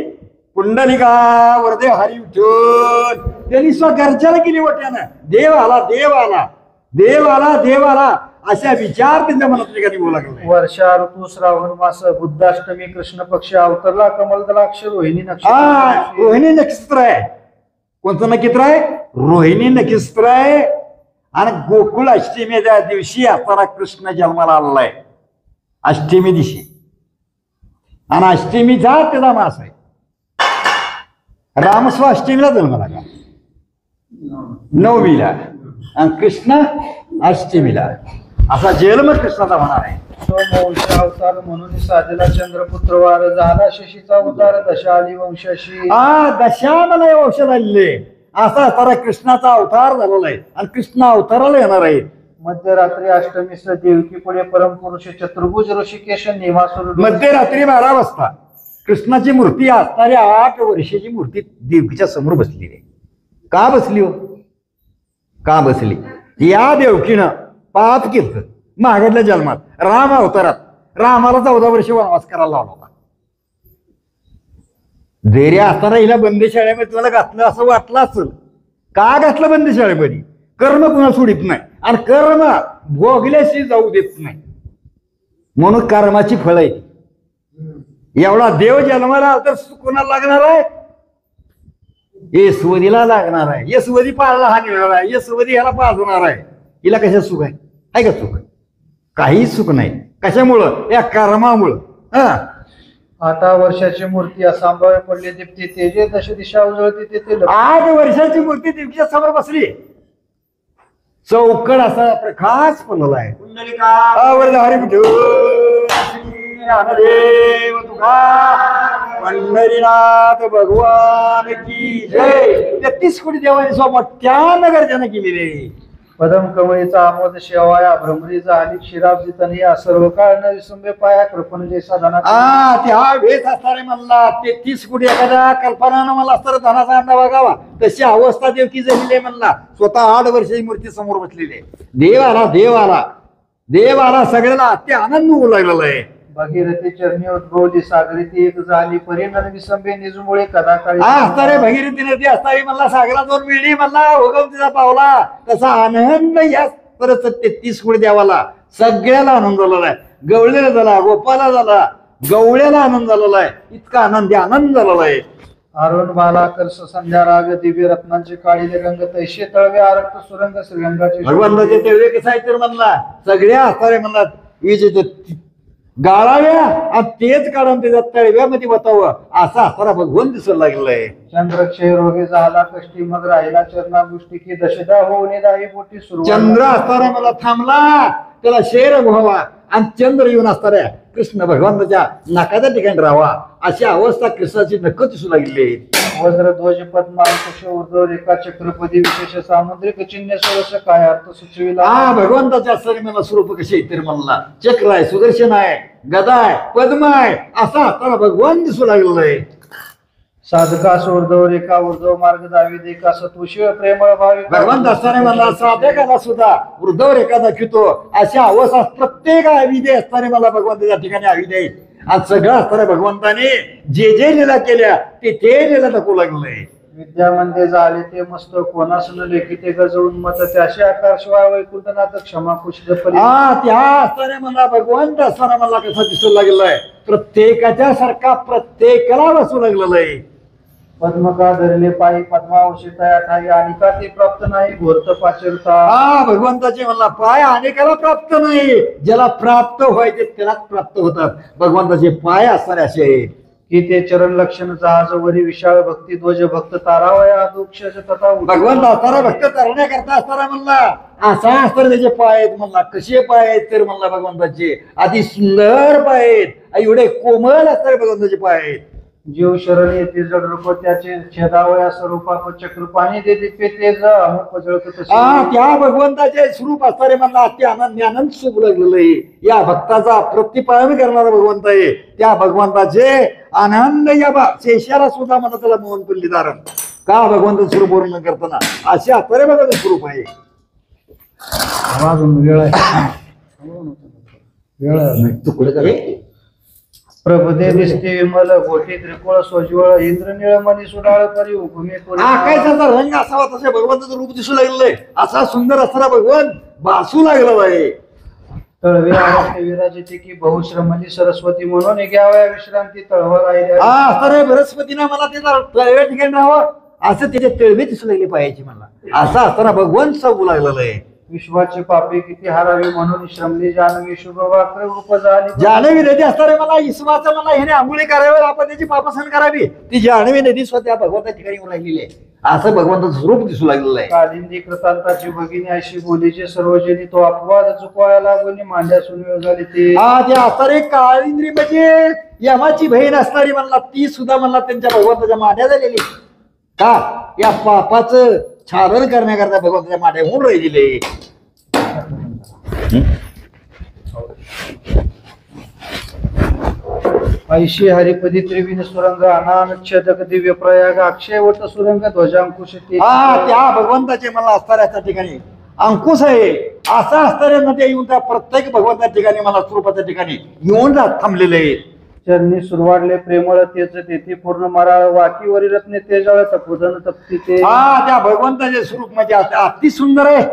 पुंडलिका वरदेव हरी विठ्ठल त्यांनी स्वगर्जना केली वाट्यानं. देव आला, देव आला, देव आला, देव आला, अशा विचार त्यांच्या मनात ठिकाणी बोलू लागले. वर्षा ऋतू श्रावण मास बुद्धाष्टमी कृष्ण पक्ष अवतरला कमलदलाक्ष रोहिणी नक्षत्र. रोहिणी नक्षत्र आहे. कोणतं नक्षत्र आहे? रोहिणी नक्षत्र आहे. आणि गोकुळ अष्टमीच्या दिवशी असताना कृष्ण जन्माला आलेला आहे. अष्टमी दिवशी, आणि अष्टमीचा त्याचा मास आहे. रामस्व अष्टमीला जन्माला का? 9वीला, आणि कृष्ण अष्टमीला. असा जन्म कृष्णाचा होणार आहे. सोमवंश अवतार म्हणून साधेला चंद्रपुत्र वार झाला शशीचा उतार दशाली वंशाशी. दशाला वंश झालेले. असा असणारा कृष्णाचा अवतार झालेला आहे आणि कृष्ण अवताराला येणार आहे. मध्यरात्री अष्टमीस देवकी पुढे परमपुरुष चतुर्भुज ऋषिकेश निवासुर. मध्यरात्री 12 वाजता कृष्णाची मूर्ती असणारी 8 वर्षाची मूर्ती देवकीच्या समोर बसली आहे. का बसली हो? का बसली? या देवकीनं पाप केलं मागडल्या जन्मात राम अवतारात रामाला 14 वर्ष वनवास करायला लावला होता. धैर्य असताना हिला बंदीशाळेमध्ये तुला घातलं असं वाटलं असेल. का घातलं बंदीशाळेमध्ये? कर्म कुणा सोडित नाही आणि कर्म भोगल्याशी जाऊ देत नाही म्हणून कर्माची फळ आहे. एवढा देव जन्माला आला तर कोणाला लागणार आहे? यशवदीला लागणार आहे. यशवदी पाळला हा निघणार आहे. यशवदी ह्याला पाजणार आहे. हिला कशा सुख आहे का सुख? काही सुख नाही. कशामुळं? या कर्मामुळं. 8 वर्षाची मूर्ती असंभाव्य पडली दीप्ती तेजे दश दिशा उजळती तेथे 8 वर्षाची मूर्ती देवकीच्या समोर बसली. चौकड असा प्रकाश पडलेला आहे. ज्ञानदेव तुका पंढरीनाथ भगवान की जय. 33 कोटी देवाने मोठ्या गर्जना केलेली आहे. पदम कमळीचा आमोद शेवाया भ्रमरीचा आणि शिराबजी तनिया सर्व काळ न विसंबे पाया कृपण जैसा धना. त्या वेस असणारे म्हणला 33 कोटी एखाद्या कल्पनानं मला असतं धनाचा अंडा बघावा तशी अवस्था देवकी झालेली आहे म्हणला. स्वतः 8 वर्षाची मूर्ती समोर बसलेली आहे. देव आला सगळ्याला ते आनंद होऊ लागलेला आहे. भगीरथी चरणी उद्भवली सागरी ती एक झाली परिणाम विसंबे निजमुळे कदा काळी. असणारे भगीरथी नदी असणारी म्हणला सागरा 2 मिळी म्हणला उगम तिचा पावला. तसा आनंद या परत 33 कोटी देवाला सगळ्याला आनंद झालेला आहे. गवळ्याला झाला, गोपाला झाला, गवळ्याला आनंद झालेला आहे. इतका आनंद झालेला आहे. अरुण बाला कर्स संध्या राग दिव्य रत्नांचे काळीले रंग तैशे तळवे आरक्त सुरंग श्रीरंगाचे. भगवंताचे तेवढे कसं आहे तर म्हणला सगळ्या असणारे म्हणला विजेचे गाळाव्या आणि तेच काढून त्याच्या तळव्यामध्ये बतावं असा असणारा भगवान दिसायला लागलाय. चंद्रक्षय रोगे झाला कष्टी मग राहिला चरणा गोष्टी की दशदा होऊन दाही पोटी सुरू. चंद्र असताना मला थांबला त्याला शेर व्हावा आणि चंद्र येऊन असणाऱ्या कृष्ण भगवंताच्या नाकाच्या ठिकाणी राहावा अशी अवस्था कृष्णाची नक्क दिसू लागली. वज्र ध्वज पद्मांकुश ऊर्ध्व रेखा चक्रपदी विशेष सामुद्रिक चिन्ह सोळस काय अर्थ सुचविला. भगवंताच्या असणारे मला स्वरूप कसे तर म्हणला चक्र आहे, सुदर्शन आहे, गदा आहे, पद्म आहे असा असताना भगवान दिसू लागलेला आहे. साधकास ऊर्ध्व रेखा ऊर्ध्व मार्ग दावी देखा सत्वशिव प्रेमळ भावी. भगवंत असताना मला साधकाला सुद्धा वृद्धव रेखा दाखवतो अशा अवस्था प्रत्येक अविदे असताना मला भगवंताच्या ठिकाणी अविदे आज सगळं असताना भगवंताने जे लीला केल्या ते लीला दाखवू लागलंय. विद्यामध्ये झाले ते मस्त कोणास न लेखिते गजवून मत त्याशी आकार शिवाय वैकुंठनाथ क्षमा कुशल परी. त्या असताना मला भगवंत असताना मला कसा दिसू लागलाय प्रत्येकाच्या सारखा प्रत्येकाला बसू लागलेला आहे. पद्मका धरले पायी पद्मावशिता ठाई आणि का ते प्राप्त नाही घोरत पाचरता. भगवंताचे म्हणला पाय अनेकाला प्राप्त नाही. ज्याला प्राप्त व्हायचे त्यालाच प्राप्त होतात. भगवंताचे पाय असणारे असे आहेत की ते चरण लक्षण जहाजवरी विशाळ भक्ती ध्वज भक्त तारावया दुक्षज तथा. भगवंत असणारा भक्त करण्याकरता असणारा म्हणला असा असणारे त्याचे पाय आहेत म्हणला. कसे पाय आहेत तर म्हणला भगवंताचे अति सुंदर पाय आहेत. एवढे कोमल असणारे भगवंताचे पाय आहेत. जीव शरण येते जडरूप त्याचे छेदावया स्वरूपा चक्र पाणी दे दिप्पे तेज अमुक जळत. त्या भगवंताचे स्वरूप असणारे म्हणला अति आनंद सुख लागलेलं आहे. या भक्ताचा प्रतिपादन करणारा भगवंत आहे. त्या भगवंताचे आनंद या शेषाला सुद्धा मला त्याला मोहन पडली दारण का भगवंत स्वरूप वर्णन करताना असे असणारे भगवंत स्वरूप आहे. प्रभुदे दिसते विमल घोटी त्रिकोळ सोज्वळ इंद्र निळमणी सुडाळ करी हुकुमे आकाशाचा रंग असावा तसे भगवंताचं रूप दिसू लागलेलं आहे. असा सुंदर असणारा भगवान भासू लागलेला आहे. तळवे आरक्त विराजिते की बहुश्रमणी सरस्वती म्हणून घ्याव्या विश्रांती तळव राहिल्या. असणारे बृहस्पतीनं मला त्याचा तळव्या ठिकाणी राहावं असं त्याचे तळवे दिसू लागले पाहिजे मला असा असताना भगवान सांगू लागलेला आहे. विश्वाचे पापे किती हारावी म्हणून श्रमली जानवी शुभ वाक्र रूप झाली. जानवी नदी असणारे मला इसमाचं मला ह्याने आंघोळी करावी आपण त्याची पापसण करावी ती जानवी नदी स्वतः भगवंता ठिकाणी येऊन राहिलेली आहे. असं भगवंताचं स्वरूप दिसू लागलेलं आहे. कालिंदी कृतांताची भगिनी अशी बोलीचे सर्वजनी तो अपवाद चुकवायला लागून मांड्या सुनवेळ झाली ते. ते असणारे काळिंद्री म्हणजे यमाची बहीण असणारी म्हणला ती सुद्धा म्हणला त्यांच्या भगवंताच्या मांड्या झालेली का या पापाचं छारण करण्याकरता भगवंताच्या मांड्या होऊन राहिलेले. ऐशी हरिपदी त्रिविध सुरंग अनाच्छेदक दिव्य प्रयाग अक्षय वट सुरंग ध्वजांकुश ते हा त्या भगवंताचे मला असणाऱ्या ठिकाणी अंकुश आहे असा असणाऱ्यांमध्ये येऊन त्या प्रत्येक भगवंताच्या ठिकाणी मला स्वरूपाच्या ठिकाणी येऊन थांबलेले आहे. चरणी सुरवाडले प्रेमळ तेज तेथे पूर्ण मराळ वाकीवरी रत्ने तेजाळ तपोधन तप्ती ते हा त्या भगवंताचे स्वरूप म्हणजे अति सुंदर आहे.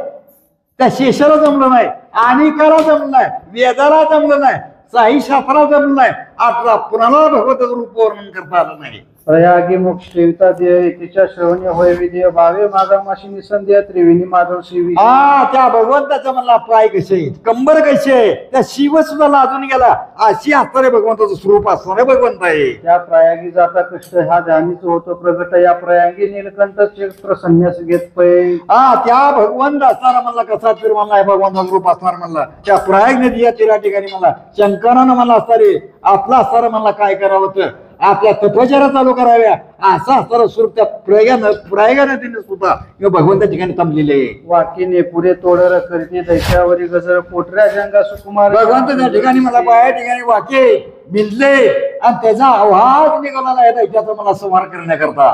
त्या शेषाला जमलं नाही, अनेकाला जमलं नाही, वेदाला जमलं नाही, साई शास्त्राला जमलं नाही, आता कुणाला भगवंताचं रूप वर्णन करता आलं नाही. प्रयागी मोक्ष सेविता देय तिच्या श्रवणी होय विधेय भावे माझा माशी निसंदेय त्रिवेणी माधव शिवी हा त्या भगवंताचा मला पाय कसे कंबर कसे त्या शिव सुद्धा लाजून गेला अशी असणारे भगवंताचं स्वरूप असणारे भगवंत आहे. त्या प्रयागी जाता कष्ट हा ध्यानीच होतो प्रगट या प्रयागी नीलकंठ क्षेत्र संन्यास घेत पै हा त्या भगवंत असणारा मला कसा फिरवाला आहे भगवंताचं रूप असणार म्हणला त्या प्रयाग नदी या ठिकाणी मला शंकरानं मला असणारे आपला असणारा मला काय करावं होतं आपल्या तपश्चर्या चालू कराव्या असा असणारं स्वरूप त्या प्रयागा नदीने सुद्धा किंवा भगवंता ठिकाणी थांबलेले वाकीने पुढे तोडर करते दैशावरी गजर पोटऱ्या जंगा सुकुमार भगवंत त्या ठिकाणी मला बाया ठिकाणी वाके मिळले आणि त्याचा आवाज निघाला आहे त्याचा मला संहार करण्याकरता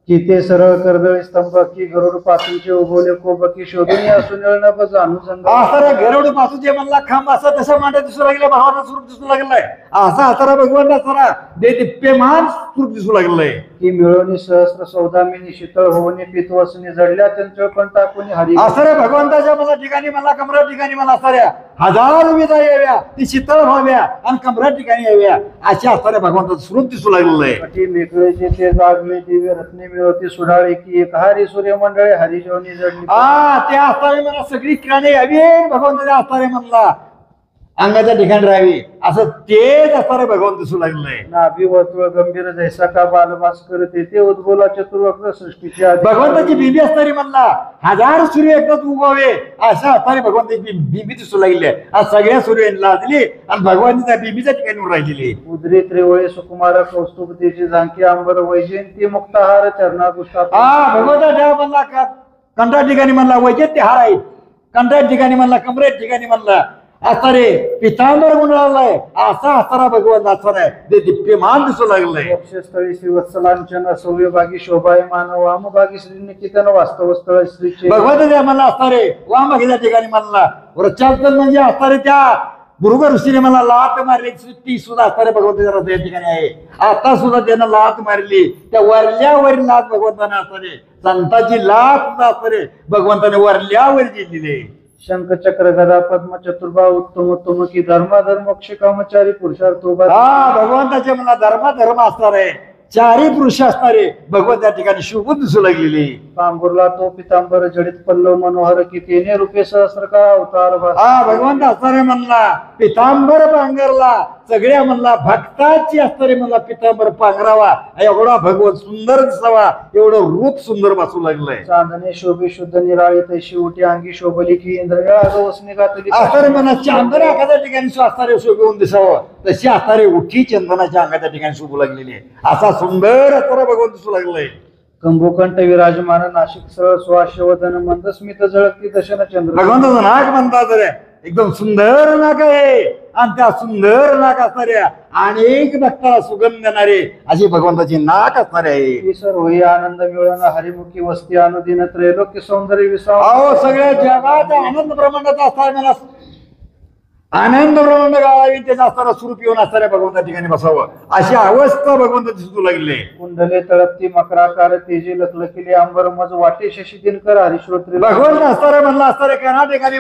चिते सरळ कर्दळी स्तंभ की गरुड पासूनचे उगवले कोबकी शोधून या सुनिळ नभ जाणू संग असं गरुड पासून जे म्हणला खांब असा तसा मांडा दिसू लागला भावाचा स्वरूप दिसू लागलाय असा असणारा भगवंत असणारा दिप्यमान स्वरूप दिसू लागलंय की मिळवणी सहस्र सौदामिनी शीतळ होऊन पितवसनी जडल्या चंचळ पण टाकून हरी असणाऱ्या भगवंताच्या मला ठिकाणी मला कमरा ठिकाणी मला असणाऱ्या हजार विधा याव्या ती शीतळ व्हाव्या आणि कमरा ठिकाणी याव्या अशा असणाऱ्या भगवंताचं स्वरूप दिसू लागलेलं आहे. कटी मेकळेचे ते जागले दिव्य रत्ने मिळवते सुडाळे की एक हरी सूर्यमंडळे हरिजवनी जडली त्या असणारे मला सगळी किराणे यावी भगवंताच्या असणारे म्हणला अंगाच्या ठिकाणी राहावी असं तेच असणारे भगवंत दिसू लागलंय. नाभी वर्तुळ गंभीर जैसा का बालवास करते ते उद्बोला चतुर्वक्र सृष्टीचे आधी भगवंताची बिंबी असणारी म्हणला हजार सूर्य एकदाच उगवावे अशा असणारे भगवंताची बिंबी दिसू लागली आहे. आज सगळ्या सूर्य लाजली आणि भगवंताच्या बिंबीच्या ठिकाणी राहिलेली उद्री त्रिवळे सुकुमार कौस्तुभतेची झांकी अंबर वैजयंती मुक्ताहार चरणा गुस्ता हा भगवंता म्हणला कंठा ठिकाणी म्हणला वैजयंती हार आहे कंठा ठिकाणी म्हणला कमरेच्या ठिकाणी म्हणला असणारे पितांबर गुणालय असा असणारा भगवंत असणार आहे ते दिप्यमान दिसू लागलंय. वक्षस्थळी श्रीवत्सलांचन सौर्यभागी शोभायमान वामभागी श्रीनिकेतन वास्तव स्थळ श्रीचे भगवंत म्हणला असणारे वामभागीच्या ठिकाणी म्हणला वृक्षासन म्हणजे असणारे त्या भृग ऋषीने मला लात मारली ती सुद्धा असणारे भगवंत या ठिकाणी आहे. आता सुद्धा त्यानं लात मारली त्या वरल्यावरील लात भगवंताने असणारे संतांची लात सुद्धा असणारे भगवंताने वरल्यावर दिलेली. शंख चक्र गदा पद्म चतुर्भा उत्तम उत्तम की धर्माधर्म कामचारी पुरुषार्थ हा भगवंताचे मला धर्म असणार आहे चारी पुरुष असणारे भगवंत त्या ठिकाणी शोभून दिसू लागलेली. पांगुरला तो पितांबर जडित पल्लव मनोहर की तेने रूपे सहस्र का अवतार हा भगवंत असणारे म्हणला पितांबर पांघरला सगळ्या म्हणला भक्ताची असणारे म्हणला पितांबर पांघरावा एवढा भगवंत सुंदर दिसावा एवढं रूप सुंदर बसू लागलंय. चांदणे शोभे शुद्ध निराळी तैशी उठी अंगी शोभली की इंद्रवेळा अगवसने घातली असणारे म्हणा चांदन एखाद्या ठिकाणी असणारे शोभून दिसावं तशी असणारे उठी चंदनाच्या अंगाच्या ठिकाणी शोभू लागलेली आहे. असा सुंदर असणारा भगवंत दिसू लागलाय. कंभोकंठ विराजमान नाशिक सरळ स्वाश्यवदन मंदस्मित झळकती दशन चंद्र भगवंताचं नाक म्हणतात रे एकदम सुंदर नाक आहे आणि त्या सुंदर नाक असणाऱ्या अनेक भक्ताला सुगंध देणारे अशी भगवंताची नाक असणारे आहे. सर होई आनंद मिळवण हरिमुखी वस्ती अनुदिन त्रैलोक्य सौंदर्य विसाव अहो सगळ्या जगाचा आनंद ब्रह्मांडाचा असणारा आनंद ब्रह्मांड गाळावी त्याचा असणारा स्वरूप येऊन असणाऱ्या भगवंता ठिकाणी बसावं अशी अवस्था भगवंत दिसू लागले. कुंडले तळपती मकराकार तेजे लखलखिले अंबर मज वाटे शशी दिनकर हरिश्रोत्री भगवंत असणारे म्हणला असणारे काना ठिकाणी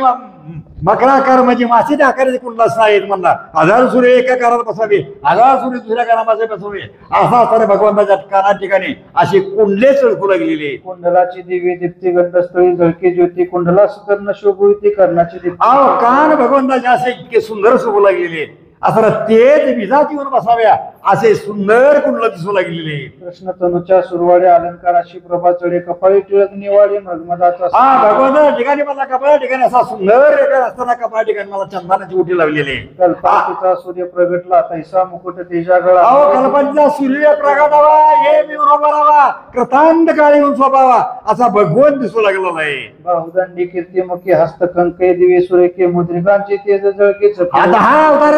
मकराकार म्हणजे माशीच्या आकाराचे कुंडल असणार म्हणला हजार सूर्य एका कानात बसावे हजार सूर्य दुसऱ्या कानामध्ये बसावे असा असणारे भगवंताच्या काना ठिकाणी अशी कुंडले चळकू लागलेली. कुंडलाची दिव्य दीप्ती गंधस्थळी झळके ज्योती कुंडला सुकर्ण शोभुती कर्णाची दीप्ती अहो कान भगवंताचे असे इतके सुंदर शोभू लागलेले असं तेच विजात येऊन बसाव्या असे सुंदर कुंडल दिसू लागलेले. कृष्ण तनुच्या सुरवाडे अलंकाराशी प्रभा चढे कपाळी टिळक निवाडे मगमदाचा हा भगवंताच्या ठिकाणी मला कपाळ्या ठिकाणी असा सुंदर रेखा असताना कपाळ्या ठिकाणी मला चंदनाची उठी लावलेली. कल्पातीचा सूर्य प्रगटला तैसा मुकुट तेजा गळा अहो कल्पनेचा सूर्य प्रगटावा हे मी बरोबरावा कृतांत काळी होऊन स्वभावा असा भगवंत दिसू लागलेला आहे. बाहुदंडी कीर्तिमुखी हस्तकंके दिवे सुरेखे मुद्रिकांचे तेज जळके दहा अवतार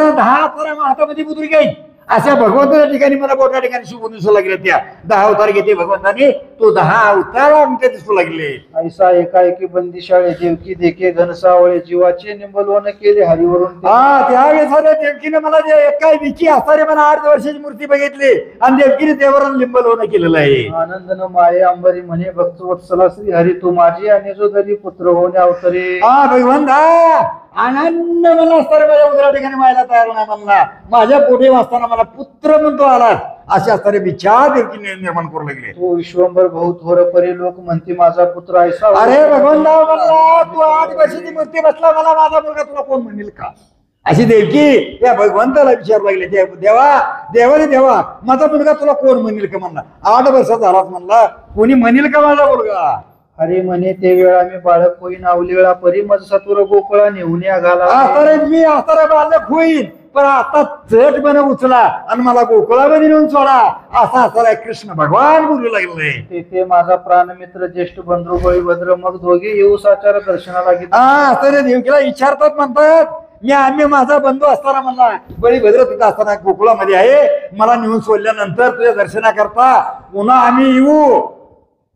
हातामध्ये मुद्रिका आहेत अशा भगवंताच्या ठिकाणी मला मोठ्या ठिकाणी शुभ दिसू लागले. त्या 10 अवतार घेते भगवंताने, तो 10 अवतार आमच्या दिसू लागले. ऐसा एकाएकी बंदिशाळे देवकी देखे घनसावळे जीवाचे निंबलवन केले हरिवरून हा त्यावेळेस देवकीने मला जे एका विकी असणारे मला 8 वर्षाची मूर्ती बघितली आणि देवकीने देवाला लिंबलवन केलेलं आहे. आनंदन माये अंबरी म्हणे भक्त वत्सला श्री हरी तू माझी आणि जो तरी पुत्र होणे अवतरे. हा भगवंता आनंद मला असताना माझ्या उदरा ठिकाणी व्हायला तयार नाही म्हणला. माझ्या पोटी वाचताना मला पुत्र म्हणतो आलास अशा असणारे विचार देवकीने निर्माण करू लागले. तो विश्वंभर बहुत थोर परी लोक म्हणते माझा पुत्र ऐसा. अरे भगवंता म्हणला तू 8 वर्षाची मूर्ती बसला मला माझा मुलगा तुला कोण म्हणेल का अशी देवकी या भगवंताला विचारू लागले. देवा माझा मुलगा तुला कोण म्हणेल का म्हणला. 8 वर्षाचा झालाच म्हणला कोणी म्हणेल का माझा मुलगा. हरी म्हणे ते वेळा मी बाळक होईन आवलीळा परी मज सत्वर गोकुळा नेऊन घाला. आता मी आता बालक होईन पण आता चट बन उचला आणि मला गोकुळामध्ये नेऊन सोडा असा असला कृष्ण भगवान बोलू लागले. तेथे माझा प्राणमित्र ज्येष्ठ बंधू बळीभद्र मग दोघे येऊ साचार दर्शनाला गेले. हा तर देवकीला विचारतात म्हणतात आम्ही माझा बंधू असताना म्हणला बळीभद्र तिथं असताना गोकुळामध्ये आहे मला नेऊन सोडल्यानंतर तुझ्या दर्शनाकरता पुन्हा आम्ही येऊ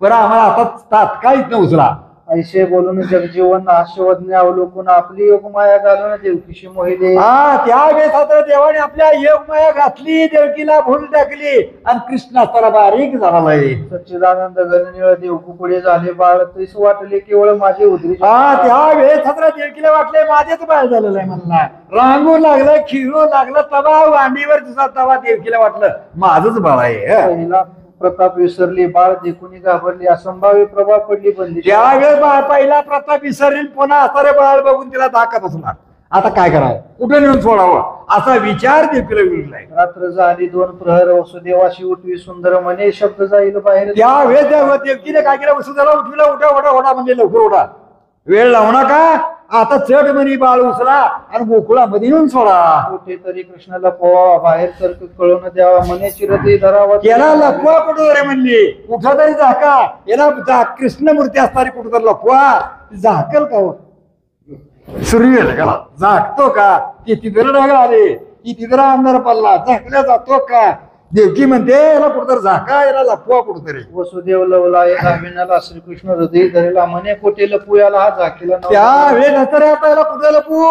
बरं आम्हाला आता तात्काळ इथं उचला. ऐसे बोलून जगजीवन हास्यवज्ञ अवलोकून आपली योगमाया घालून देवकीशी मोहिले. हा त्यावेळेस आता देवाने आपल्या योगमाया घातली देवकीला भूल टाकली आणि कृष्ण असताना बारीक झाला आहे. सच्चिदानंद गणनिळ देवकू पुढे झाले बाळ तैस वाटले केवळ माझे उदरी. हा त्यावेळेस आता देवकीला वाटले माझेच बाळ झालेलं आहे म्हणला. रांगू लागलं खिळू लागलं तवा वांडीवर दिसा तवा देवकीला वाटलं माझच बाळ आहे. पहिला प्रताप विसरली बाळ देखुनी घाबरली असंभाव्य प्रभाव पडली बंदी. ज्यावेळेस पहिला प्रताप विसरली पुन्हा असणारे बाळ बघून तिला धाका बसला. आता काय करावं कुठे नेऊन सोडावं असा विचार देवकीला विळलाय. रात्र झाली 2 प्रहर वसुदेवाशी उठवी सुंदर म्हणे शब्द जाईल बाहेर. त्यावेळेस देवकीने काय केलं वसुदेवाला उठविला उठा म्हणजे लवकर उठा वेळ लावू नका आता चढ म्हणी बाळ उचला आणि गोकुळामध्ये येऊन सोडा. कुठेतरी कृष्णाला पोवा बाहेर तर्क कळून द्यावा म्हणे चिरते धरावा. याला लपवा कुठं रे म्हणली कुठं तरी झाका याला कृष्ण मूर्ती असणारी कुठं तरी लपवा झाकल का सूर्य झाकतो का की तिथं ढग आले की तिथं अंधार पडला झाकल्या जातो का. देवकी म्हणते याला कुठतर झाका याला लपवा कुठतरी. वसुदेव लवला या विनाला श्रीकृष्ण हृदय धरेला म्हणे कोठे लपू याला हा झाकीला. त्यावेळेस आता याला कुठे लपू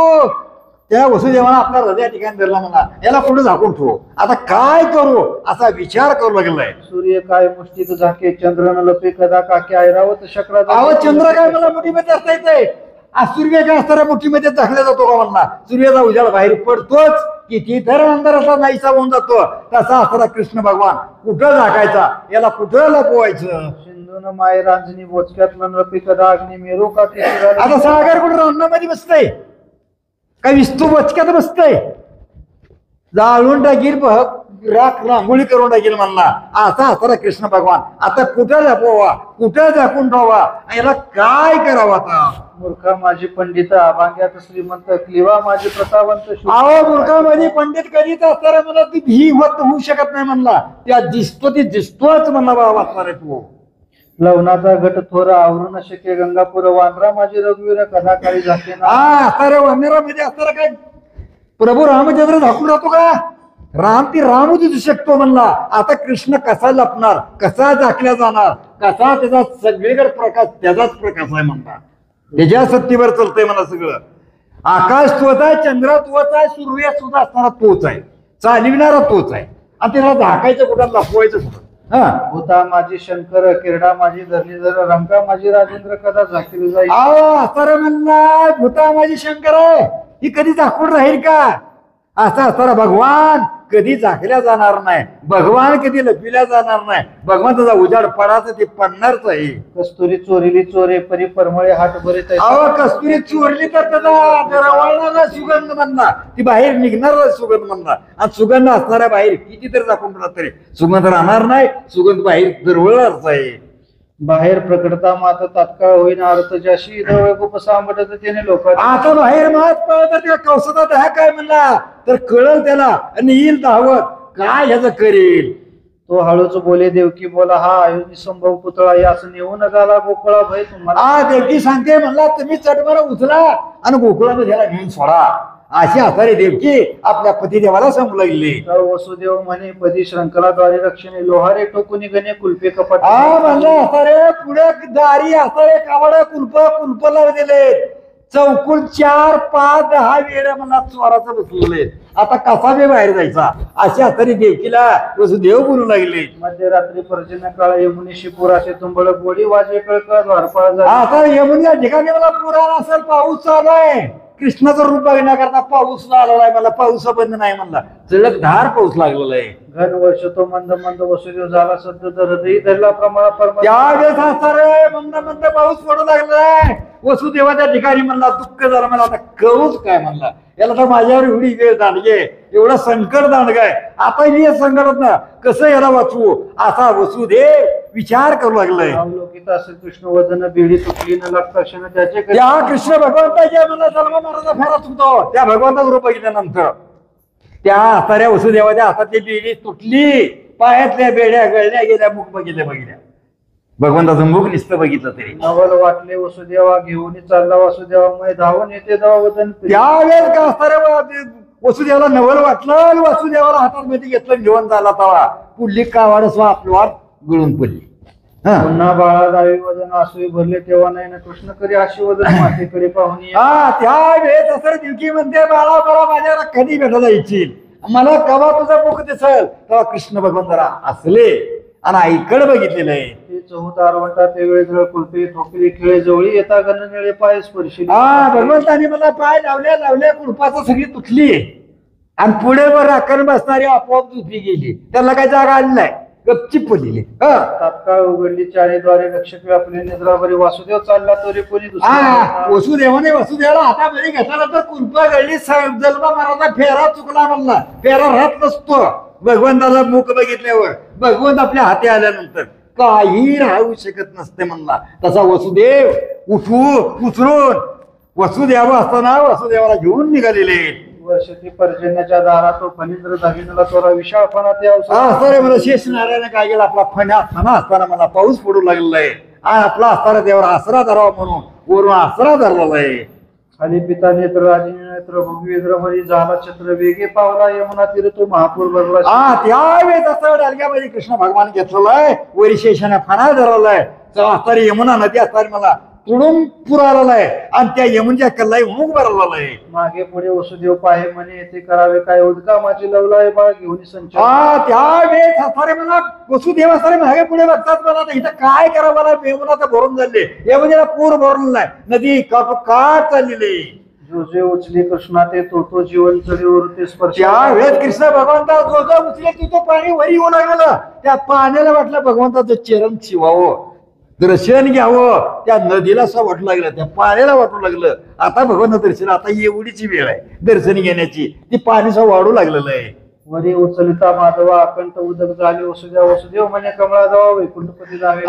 त्या वसुदेवाला आपल्या हृदया ठिकाणी धरला म्हणा याला कुठे झाकून ठेवू आता काय करू असा विचार करू लागलाय. सूर्य काय मुष्टीत झाके चंद्रन लपे कदा काके ऐरावत शकरा. अहो चंद्र काय मला मुठीमध्ये असता येते सूर्य काय असताना मुठीमध्ये झाकला जातो का म्हणला. सूर्याचा उजाड बाहेर पडतोच किती तर अंधार असा नाहीसा होऊन जातो तसा असताना कृष्ण भगवान कुठं झाकायचा याला कुठं लपवायचं. सिंधून माय रांजणी बोचक्यात लपे कदा अग्नी मेरो का. आता सागर कुठं रांगणामध्ये बसतय काय विस्तू बोचक्यात बसतय जाळून टाकील राख रांगोळी करून टाकील म्हणला असा असताना कृष्ण भगवान आता कुठं लपवा कुठं झाकून ठेवा याला काय करावं. आता मूर्खा माझी पंडित अभाग्यात श्रीमंत क्लिवा माझी प्रतावंत. अहो मूर्खामध्ये पंडित कधीच असताना मला ती भी होऊ शकत नाही म्हणला त्या दिसतो ती दिसतोच म्हणला बाबा वाचणार आहे तू. लवणाचा गट थोर आवरून शक्य गंगापूर वांद्रा माझी रघुवीर कदा काळी झाके. हा असणाऱ्या वंदिरामध्ये असणारा काय प्रभू रामचंद्र झाकून राहतो का राम ती राम दिसू शकतो म्हणला. आता कृष्ण कसा लपणार कसा झाकल्या जाणार कसा त्याचा सगळीकडे प्रकाश त्याचाच प्रकाश आहे म्हणला. त्याच्या सत्तीवर चालतंय मला सगळं. आकाश तोच आहे चंद्र तोच आहे सूर्य सुद्धा असणारा तोच आहे चालविणारा तोच आहे आणि त्याला झाकायचं कुठं लपवायचं कुठं. हा भूता माझी शंकर किरडा माझी धरली धर रंका माझी राजेंद्र कदा झाकेली जाईल. अहो असताना म्हणला भूता माझी शंकर आहे ही कधी झाकून राहील का असा असताना भगवान कधी झाकल्या जाणार नाही भगवान कधी लपविल्या जाणार नाही भगवंताचा उजाड पडायचं ते पडणारच आहे. कस्तुरी चोरीली चोरे परी परमळे हाट भरीत. अहो कस्तुरी चोरली तर त्याचा रवाळणारा सुगंध म्हणला ती बाहेर निघणारा सुगंध म्हणला आणि सुगंध असणाऱ्या बाहेर किती तरी दाखवून राहत तरी सुगंध राहणार नाही सुगंध बाहेर दरवळणारच आहे. बाहेर प्रकटता माता तात्काळ होईना अर्थ ज्याशी खूप सांबटत त्याने लोक. आता बाहेर महात्मा कौसतात हा काय म्हणला तर कळल त्याला आणि येईल धावत काय ह्याचं करेल. तो हळूच बोले देवकी बोला हा आयुनी संभव पुतळा यास नेऊन झाला गोकुळा भय तुम्हाला. हा देवकी सांगते म्हणला तुम्ही चटमारा उचला आणि गोकुळामध्ये ह्याला घेऊन सोडा अशी आसारे देवकी आपल्या पतिदेवाला सांगू लागली. तर वसुदेव म्हणे पदी श्रंखलाद्वारे रक्षणे लोहारे टोकुनी गणे कुलपे कपाट. हा म्हणलं आसारे पुढे दारी आसारे कावड कुलप लावलेले चौकुल 4, 5, 10 वेळा मला चोराचं बसवले. आता कसा बी बाहेर जायचा अशा तरी देवकीला वसुदेव बोलू लागले. मध्यरात्री पर्जन्य काळ यमुनेशी पुराचे तुंबळ गोडी वाजे कळकळ द्वारपाळ झाले. आता यमुन या ठिकाणी मला पुराण असेल पाऊस चालू आहे. कृष्णाचं रूप बघण्याकरता पाऊस आलेला आहे. मला पाऊस बंद नाही म्हणला चळकधार पाऊस लागलेला आहे. घन वर्ष तो मंद मंद वसुदेव झाला सद्द हृदयी धरला प्रमाण परम. त्यावेळेस आसारे मंद पाऊस पडू लागलेला आहे. वसुदेवाच्या ठिकाणी म्हणला दुःख झालं. मला आता करूच काय म्हणला. याला तर माझ्यावर एवढी वेळ दांडगे एवढं संकट दांडगाय. आता मी हे संकटात ना कसं याला वाचवू असा वसुदेव विचार करू लागलाय. अवलोकित असे कृष्ण वदन बेडी तुटली न लागता क्षण त्याचे त्या कृष्ण भगवंताच्या मला जन्म महाराजा फेरा चुकतो. त्या भगवंताचं रूप बघितल्यानंतर त्या आसाऱ्या वसुदेवाच्या हातातली बेडी तुटली. पायातल्या बेड्या गळल्या गेल्या. मुख बघितल्या भगवंताचं मुख नुसतं बघितलं तरी नवल वाटले वसुदेवा घेऊन चालला वासुदेवामुळे धावून येते दवा वदन. त्यावेळेस का आसाऱ्या वसुदेवाला नवल वाटलं. वसुदेवाला हातात मध्ये घेतलं घेऊन झाला तवा पुढली कावाड आपल्यावर गळून पडली. पुन्हा बाळा दावी वदन आसुई भरले तेव्हा नाही ना कृष्ण करी अशी वदन मातेकडे पाहून ये. हा त्यावेळेस असं दिवकी म्हणते बाळा बरा माझ्याला कधी भेटायला येईल. मला कवा तुझा मुख दिसल तेव्हा कृष्ण भगवंतरा असले आणि आईकडे बघितलेलं आहे. ते चौदार म्हणतात ते वेळ कुलपे ठोकरी खेळे जवळी येता गण निळे पाय स्पर्शी. हा भगवंताने मला पाय लावल्या कुलपाचं सगळी तुटली आणि पुढे वर राखण बसणारी आपोआप झोपी गेली. त्याला काही जागा आली नाही. गपचिप पडलेली. तात्काळ उघडली चारीद्वारे रक्षक व्यापले निद्रावरी वासुदेव चालला तरी कोणी दुसरा. वसुदेवाने वसुदेवाला हातामध्ये घेतल्यानंतर कुलपा गळली. जन्मा महाराजा फेरा चुकला म्हणला. फेरा राहत नसतो भगवंताचा मुख बघितल्यावर. भगवंत आपल्या हाती आल्यानंतर काही राहू शकत नसते म्हणला. तसा वसुदेव उचलून वसुदेव असताना वसुदेवाला घेऊन निघालेले. वर्षती पर्जन्याच्या दारात तो फणींद्र दागिनला तोरा विशाळपणा ते असताना मला शेष नारायण काय केलं आपला फणा असताना मला पाऊस पडू लागलेला आहे. आणि आपला असताना त्यावर आसरा धरावा म्हणून वरून आसरा धरलेला आहे. खाली पिता नेत्र राजिनी नेत्र भोगवेंद्र हरी झाला छत्र वेगे पावला यमुना तीर तो महापूर भरला. त्यावेळेस असं डालग्यामध्ये कृष्ण भगवान घेतलेला आहे. वरी शेषाने फणा धरलेला आहे. असणारी यमुना नदी असताना मला तुडून पूर आलेला आहे आणि त्या यमुनच्या कल्लाई मुख भरलेला आहे. मागे पुढे वसुदेव पाहे म्हणे येथे करावे काय उदका माझी लवलाय बाळ घेऊन संच. त्यावेळेस असणारे मला वसुदेव असणारे मागे पुढे बघतात. मला इथं काय करा मला यमुनाचं भरून झाले. यमुनेला पूर भरलेला आहे. नदी काठ चाललेली. जो जे उचली कृष्णा ते तो जीवन चढीवर ते स्पर्श. त्यावेळेस कृष्ण भगवंता जो जो उचले तो पाणी वरी येऊ लागलं. त्या पाण्याला वाटलं भगवंताचं चरण शिवावं दर्शन घ्यावं. त्या नदीला असं वाटू लागलं. त्या पाण्याला वाटू लागलं आता भगवंत दर्शन. आता एवढीची वेळ आहे दर्शन घेण्याची. ती पाणी वाढू लागलेलं आहे. वरी उचलिता माधवा अकंठ उदक झाले. वसुदेव म्हणे कमळा जावा वैकुंठपती जावे.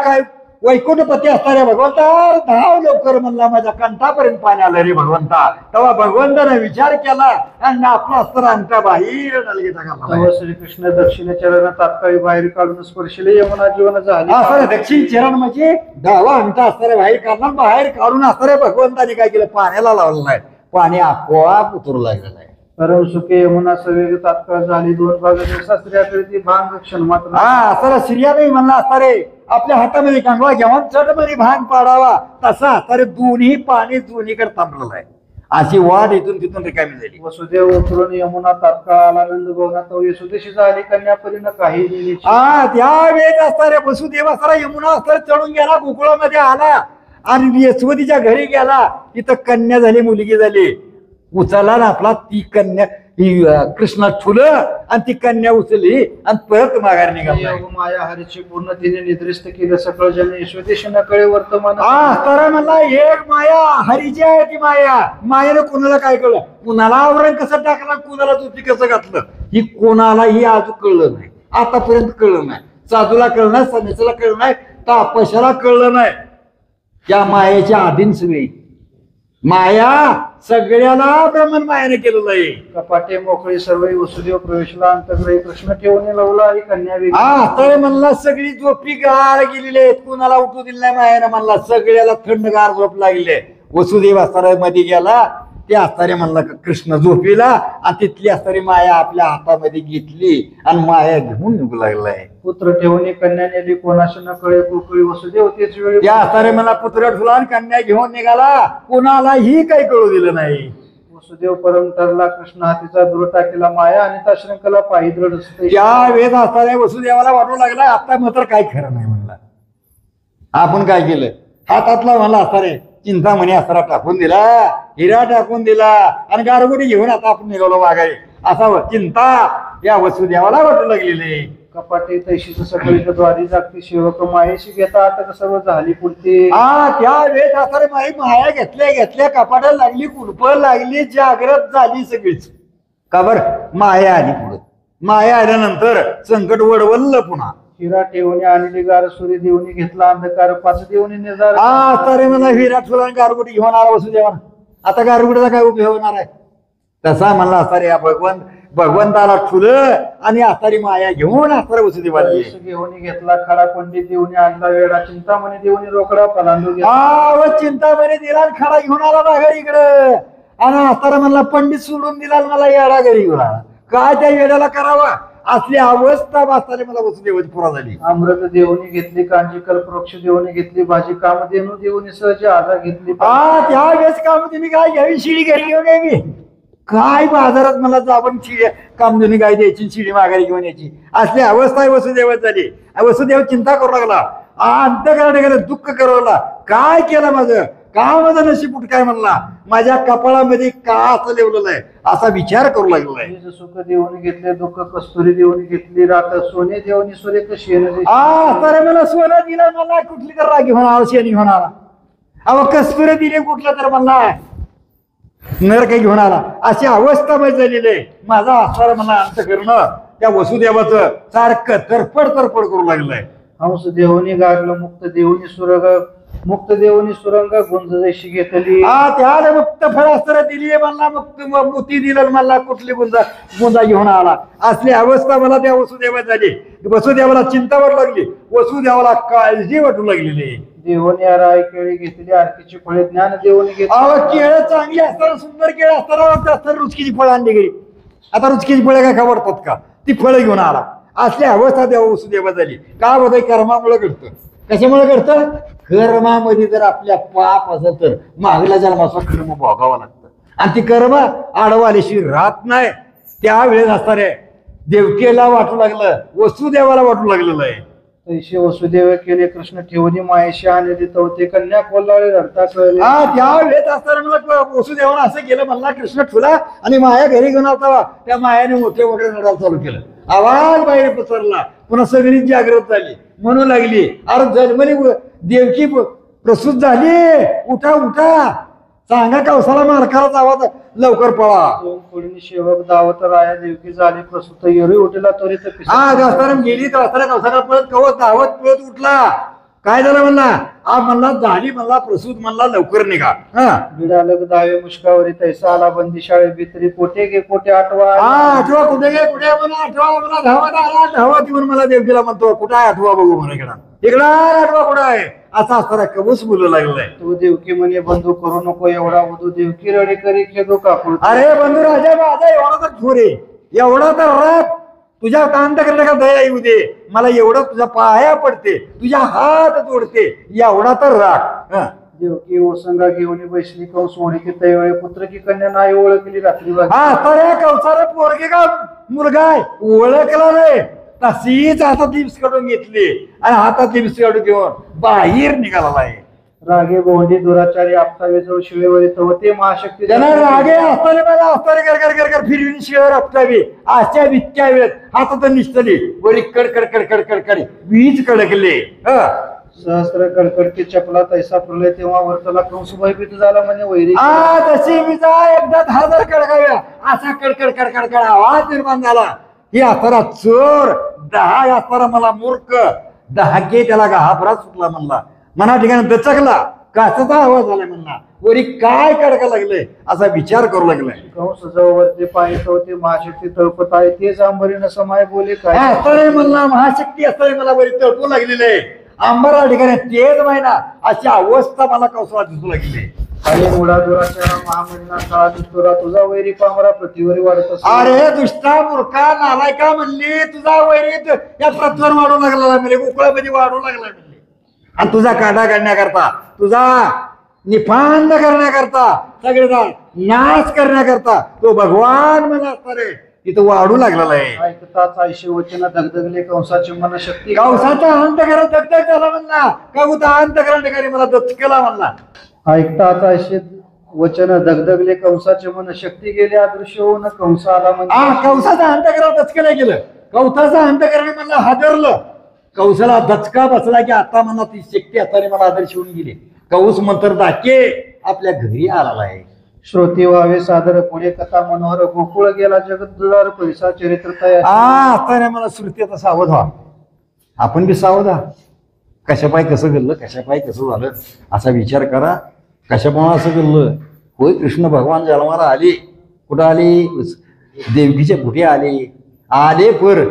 काय वैकुंठपती असणाऱ्या भगवंता धाव लवकर म्हणला. माझ्या कंठापर्यंत पाणी आलं रे भगवंता. तेव्हा भगवंताने विचार केला आणि आपला असताना अंगठा बाहेर तेव्हा श्रीकृष्ण दक्षिण चरण तात्काळी बाहेर काढून स्पर्शिले यमुना जीवन झाले. दक्षिण चरण म्हणजे डावा अंगठा असणाऱ्या बाहेर काढणार. बाहेर काढून असणाऱ्या भगवंताने काय केलं पाण्याला लावलेलं आहे. पाणी आपोआप उतरू लागलेलं आहे. परम सुखे यमुना सवेग तात्काळ झाली. दोन भाग स्त्रियाकरिती भांग क्षण मात्र. असं स्त्रियाने म्हणला असणारे आपल्या हातामध्ये कांगवा घेऊन चटमध्ये भांग पाडावा. तसा असणारे दोन्ही पाणी दोन्हीकडे थांबलेलं आहे. अशी वाट इथून तिथून रिकामी झाली. वसुदेव उतरून यमुना तात्काळ आला नंद भवनात. यशोदेशी झाली कन्यापरीनं काही नेली. त्यावेळेस असणारे वसुदेव असणारा यमुना असणारा चढून गेला. गोकुळामध्ये आला आणि यशोदीच्या घरी गेला. तिथं कन्या झाली मुलगी झाली. उचलला ना आपला ती कन्या कृष्णा ठुलं आणि ती कन्या उचलली आणि परत माघार निघाला. माया हरीची पूर्ण तिने निद्रिस्त केलं. सकळ जन यशोदेशी न कळे वर्तमान. तर म्हणला एक माया हरीची आहे. ती मायाने कोणाला काय कळलं. कुणाला आवरण कसं टाकलं कुणाला चुकी कसं घातलं ही कोणालाही अजून कळलं नाही. आतापर्यंत कळलं नाही. साधूला कळलं नाही. सन्यासाला कळलं नाही. तापशाला कळलं नाही. त्या मायेच्या आधीन सगळी माया सगळ्याला ब्रह्मन मायाने केलेलं आहे. कपाटे मोकळी सर्व वसुदेव प्रवेशला अंतग्रही कृष्ण ठेवून लवला ही कन्या वेगळी. तर म्हणला सगळी झोपी गार गेलेली आहेत. कुणाला उठू दिलं नाही मायाने. म्हणला सगळ्याला थंडगार झोप लागले. वसुदेव असताना मध्ये गेला ते असताना म्हणला कृष्ण झोपीला आणि तिथली असताना माया आपल्या हातामध्ये घेतली आणि माया घेऊन निघू लागलाय. पुत्र ठेवून कन्या नेली कोणाशी न कळे कुळकुळी वसुदेव तेच वेळी त्या असताना मला पुत्र ठुला आणि कन्या घेऊन निघाला, कोणालाही काही कळू दिलं नाही. वसुदेव परम ठरला कृष्ण हातीचा दूर टाकेला माया आणि त्या श्रंखला पायी दृढ असते. त्या वेद असताना वसुदेवाला वाटू लागला आता मात्र काय खरं नाही म्हणला. आपण काय केलं, हातातला म्हणला असताना चिंतामणी अस्त्रा टाकून दिला, हिरा टाकून दिला आणि गारगोटी घेऊन आता आपण निघालो मागाय. असा चिंता या वसुदेवाला वाटू लागलेली. कपाटे तैशीच सकाळी द्वारी जागती सेवक मायेशी घेता आता सर्व झाली पुरती. त्या वेळेस असताना माई माया घेतल्या कपाटाला लागली, कुलप लागली, जागृत झाली सगळीच. का बर माया आली पुढे. माया आल्यानंतर संकट वडवलं पुन्हा. हिरा ठेवणी आणली गार सुरी देवणी घेतला अंधकार पाच देवणी निजार. तरी मला हिरा ठुला गारगोटी घेऊन आला वसुदेवान. आता गारगोटीचा काय उपयोग होणार आहे. तसा म्हणला असताना या भगवंताला ठुलं आणि असताना माया घेऊन असताना वसुदेवाला घेऊन घेतला खडा पंडित देवणी आणला वेळा चिंतामणी देवणी रोकडा पलांडू चिंतामणी दिला आणि खडा घेऊन आला बाहेर इकडं आणि असताना म्हणला पंडित सोडून दिला मला येडा घरी घेऊन आला. काय त्या येड्याला करावा असली अवस्था वाचताना मला वसुदेवाची पुरा झाली. अमृत देवणी घेतली कांजी कल्पवृक्ष देवणी घेतली भाजी कामधेनू देवणी सहज आधा घेतली. त्या वेळेस कामधेनू गाय घ्यावी, शिडी घरी घेऊन यावी. काय बाजारात मला जाऊन कामधेनू गाय द्यायची, शिडी माघारी घेऊन यायची. असली अवस्था वसुदेवात झाली. वसुदेव चिंता करू लागला, अंतःकरणाने दुःख करू लागला. काय केलं माझं, का माझं नशीब कुठं काय म्हणला, माझ्या कपाळामध्ये का असं लिवलेलं आहे असा विचार करू लागलेला आहे. सुख देवणी घेतले दुःख कस्तुरी देवणी घेतली रात सोने देवणी सुरेख शेण. तर मला सोनं दिलं, मला कुठली तर रागी होणार, शेणी होणार. अहो कस्तुरी दिले कुठलं तर म्हणला नर काही घेऊन आला. अशी अवस्था माझी झालेली आहे. माझा असणारा मला अंत करणं त्या वसुदेवाचं सारखं तरपड करू लागलंय. हंस देवणी गागलं मुक्त देवणी सुरग मुक्त देवणी सुरंग गुंज जशी घेतली. त्याला मुक्त फळ असताना दिली म्हणला, मुक्त मोती दिलं म्हणला, कुठली गुंजा घेऊन आला. असली अवस्था मला त्या वसुदेवात झाली. वसुदेवाला चिंता वाटू लागली, वसुदेवाला काळजी वाटू लागलेली. देवणी राय केळी घेतली आरतीची फळे ज्ञान देवणी घेतली. केळं चांगली असताना, सुंदर केळं असताना रुचकीची फळं आणली घरी. आता रुचकीची फळं काय खबरतात का, ती फळं घेऊन आला. असली अवस्था त्या वसुदेवात झाली. का बघ कर्मामुळे घडतं. कशामुळे घडतं, कर्मामध्ये जर आपल्या पाप असेल तर मागल्या जन्माचा कर्म भोगावं लागतं आणि ती कर्म आडवा आल्याशिवाय राहत नाही. त्यावेळेस असणारे देवकीला वाटू लागलं, वसुदेवाला वाटू लागलेलं आहे. तैसे वसुदेव केले कृष्ण ठेवणी मायेशी आणली तवते कन्या कोल्हाळे रडता कळले. त्यावेळेस असताना मला वसुदेवानं असं केलं म्हणला, कृष्ण ठुला आणि माया घरी घेऊन आला. त्या मायाने मोठे मोठे रडायला चालू केलं. आवाज बाहेर पसरला. पुन्हा सगळी जागृत झाली, म्हणू लागली, अरे जन्मनी देवकी प्रसूत झाली, उठा उठा, सांगा कौसाला मालकाला आवाज, लवकर पळा. कोणी सेवक दावत राया देवकी झाली प्रसूत येरी उठला त्वरित. दस्तारम गेली तर असताना कौसाला पळत कवच धावत पळत उठला. काय झालं म्हणला, म्हणला झाली म्हणला प्रसूत, म्हणला लवकर निघा. बिडालग दावे मुष्कावरी तैसा आला बंदी शाळे भितरी कोठे गे कोठे आठवा. आठवा कुठे गे कुठे म्हणा, आठवा म्हणा, धावत आला धावत येऊन मला देवकीला म्हणतो कुठं आहे आठवा बघू म्हणा. इकडा आठवा कुठं आहे असा असताना कबूस बोलू लागलाय. तू देवकी म्हणे बंधू करू नको एवढा वधू देवकी रडे करी खेदो काकू. अरे बंधू राजा माझा एवढा तर थोरे, एवढा तर रात तुझ्या कांत करण्या का दया येऊ दे. मला एवढं तुझ्या पाया पडते, तुझ्या हात जोडते, एवढा तर राग. देवकी ओसंगा घेऊन बैसली कंस ओळी की तैवळे पुत्र की कन्या नाही ओळखली रात्री. तर कौसाला पोरगे का मुलगा आहे ओळखला नाही. तशीच हातात लिप्स काढून घेतली आणि हातात लिप्स काढून घेऊन बाहेर निघाला आहे. रागे गोंडी दुराचारी आपसावे जो शिवेवर तवते महाशक्ती. रागे असताना मला असताना कर फिरविन शिवेवर आपटावी. अशा वित्या वेळेत हातात निसतली वरी कडकड कडकड कडकड वीज कडकले. सहस्र कडकडकी चपला तैसा प्रलय तेव्हा वर्तला कंस भयभीत झाला म्हणे वैरी. तशी विजा एकदा 10,000 कडकाव्या असा कडकड कडकड आवाज निर्माण झाला. ही असताना चोर 10 असताना मला मूर्ख 10 त्याला घाबरा सुटला म्हणला. मना ठिकाणी दचकला, काचाचा आवाज झाला म्हणला. वरी काय कडका लागले असा विचार करू लागलाय. कंस जवळवरती पाय तवते महाशक्ती तळपत आहे ते जांभरीनं समाय बोले काय. असताना म्हणला महाशक्ती असताना मला वरी तळपू लागलेले अंबरा ठिकाणी तेज महिना अशी अवस्था मला कौसला दिसू लागली. आणि मुळादुराच्या महामहिना काळा दुसरा तुझा वैरी पामरा प्रतिवरी वाढत असतो. अरे दुष्टा मूर्खा नालायका म्हणली तुझा वैरीत या प्रत्वर वाढू लागला म्हणजे गोकुळामध्ये वाढू लागला म्हणली. आणि तुझा काढा काढण्याकरता तुझा निफांद करण्याकरता सगळेचा नाश करण्याकरता तो भगवान मला असणारे तिथं वाढू लागलेला आहे. ऐकताच आयशे वचन दगदगले कंसाची मन शक्ती कंसाचा अंत करा दगदग झाला म्हणला कवता अंत करण्याकारी मला दचकला म्हणला. ऐकताच आयशे वचन दगदगले कंसाचे मन शक्ती गेले अदृश्य होऊन कंस आला कंसाचा अंत करा दचकला गेलं कवताचा अंत करणे म्हणलं हादरलं. कंसाला दचका बसला की आता मला ती शक्ती आता मला आदर्श होऊन गेली. कौस मंत्र दाके आपल्या घरी आला आहे. श्रोती व्हावे सादर पुढे कथा मनोहर गोकुळ गेला जगद्दार परिसा चरित्र तयार. आता मला श्रुती आता सावध व्हा आपण बी सावध व्हा. कशापाय कसं घडलं कशापाय कसं झालं असा विचार करा. कशाप्रमाणे असं घडलं होय कृष्ण भगवान जन्माला आले कुठं आली देवकीच्या कुठे आले पर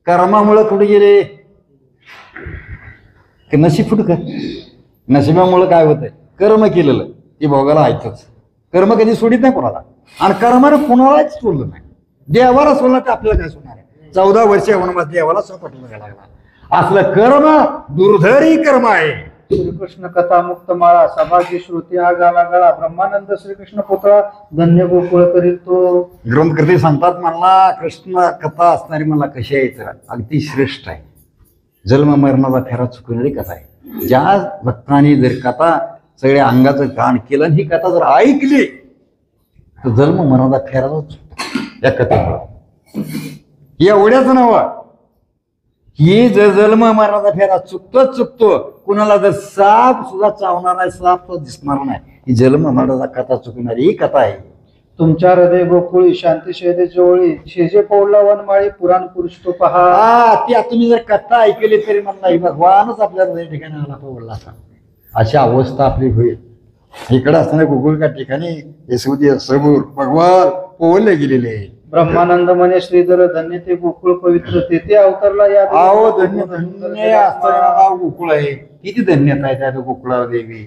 कर्मामुळं कुठे गेले नशीब फुट कर. नशिबामुळं काय होतंय कर्म केलेलं ते भोगाला ऐकतच. कर्म कधी सोडित नाही कोणाला आणि कर्मानं कुणालाच सोडलं नाही. देवाला सोडलं तर आपल्याला काय सोडणार आहे. 14 वर्ष वनवास देवाला स्वपटला लागला. असलं कर्म दुर्धरी कर्म आहे. श्रीकृष्ण कथा मुक्त माळा सभागी श्रुती हा गाला गळा ब्रह्मानंद श्रीकृष्ण पुतळा धन्य गोकुळ करील तो. ग्रंथकर्ते सांगतात मला कृष्ण कथा असणारी मला कशी यायचं अगदी श्रेष्ठ आहे. जन्म मरणाचा फेरा चुकणारी कथा आहे. ज्या भक्तांनी जर कथा सगळ्या अंगाचं गाण केलं आणि ही कथा जर ऐकली तर जन्म मरणाचा फेरा चुकतो या कथेमुळे. एवढ्याच नव ही जर जन्म मरणाचा फेरा चुकतो कुणाला जर साप सुद्धा चावणार नाही साप तो दिसणार नाही. ही जन्म मरणाचा कथा चुकणारी ही कथा आहे. तुमच्या हृदय गोकुळी शांती शेदे जोळी शेजे पौडला वनमाळी पुराण पुरुष तो पहा. ती तुम्ही जर कथा ऐकली तरी म्हणला भगवानच आपल्या हृदय ठिकाणी आला पवडला असा अशी अवस्था आपली होईल. इकडे असताना गोकुळच्या ठिकाणी यशोदी समोर भगवान पोवले गेलेले आहे. ब्रह्मानंद म्हणे श्रीधर धन्य ते गोकुळ पवित्र तेथे अवतरला या धन्य धन्य असताना गोकुळ आहे. किती धन्यता आहे त्या गोकुळा देवी.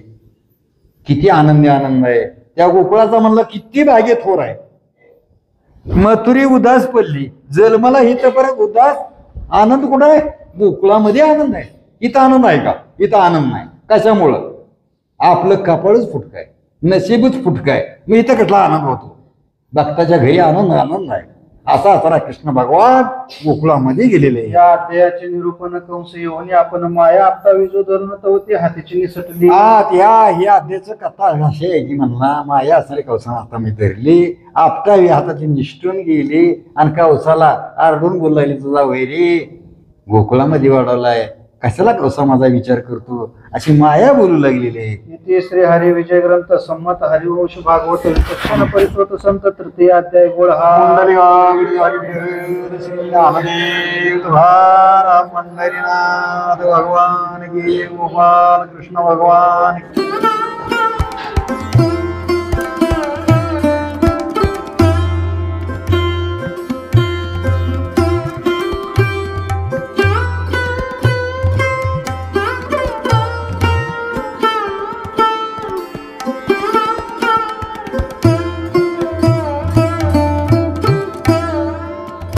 किती आनंद आहे त्या गोकुळाचा म्हणलं किती भाग्य थोर आहे. मथुरी उदास पडली जन्माला ही तर परत उदास आनंद कुठं आहे गोकुळामध्ये आनंद आहे. इथं आनंद आहे का इथं आनंद नाही. कशामुळं आपलं कपाळच फुटकं आहे नशीबच फुटकं आहे. मग इथं कुठला आनंद होतो. भक्ताच्या घरी आनंद आहे. असा असताना कृष्ण भगवान गोकुळामध्ये गेलेले. या अध्यायाचे निरूपण कंस येऊन आपण माया आपटा विजो धरून तवती हातीची निसटली. ही अध्यायाचं कथा अशी आहे की म्हणला माया असणारी कौसाला आता मी धरली आपटावी हाताची निष्ठून गेली आणि कौसाला आरडून बोलायली तुझा वैरी गोकुळामध्ये वाढवलाय कशाला कौसा माझा विचार करतो अशी माया बोलू लागलेली आहे. इथे श्री हरी विजय ग्रंथ संमत हरिवंश भागवत विचक्षण परिश्रोत संत तृतीय अध्याय गोळ हा पंढरीनाथ भगवान की गोपाल कृष्ण भगवान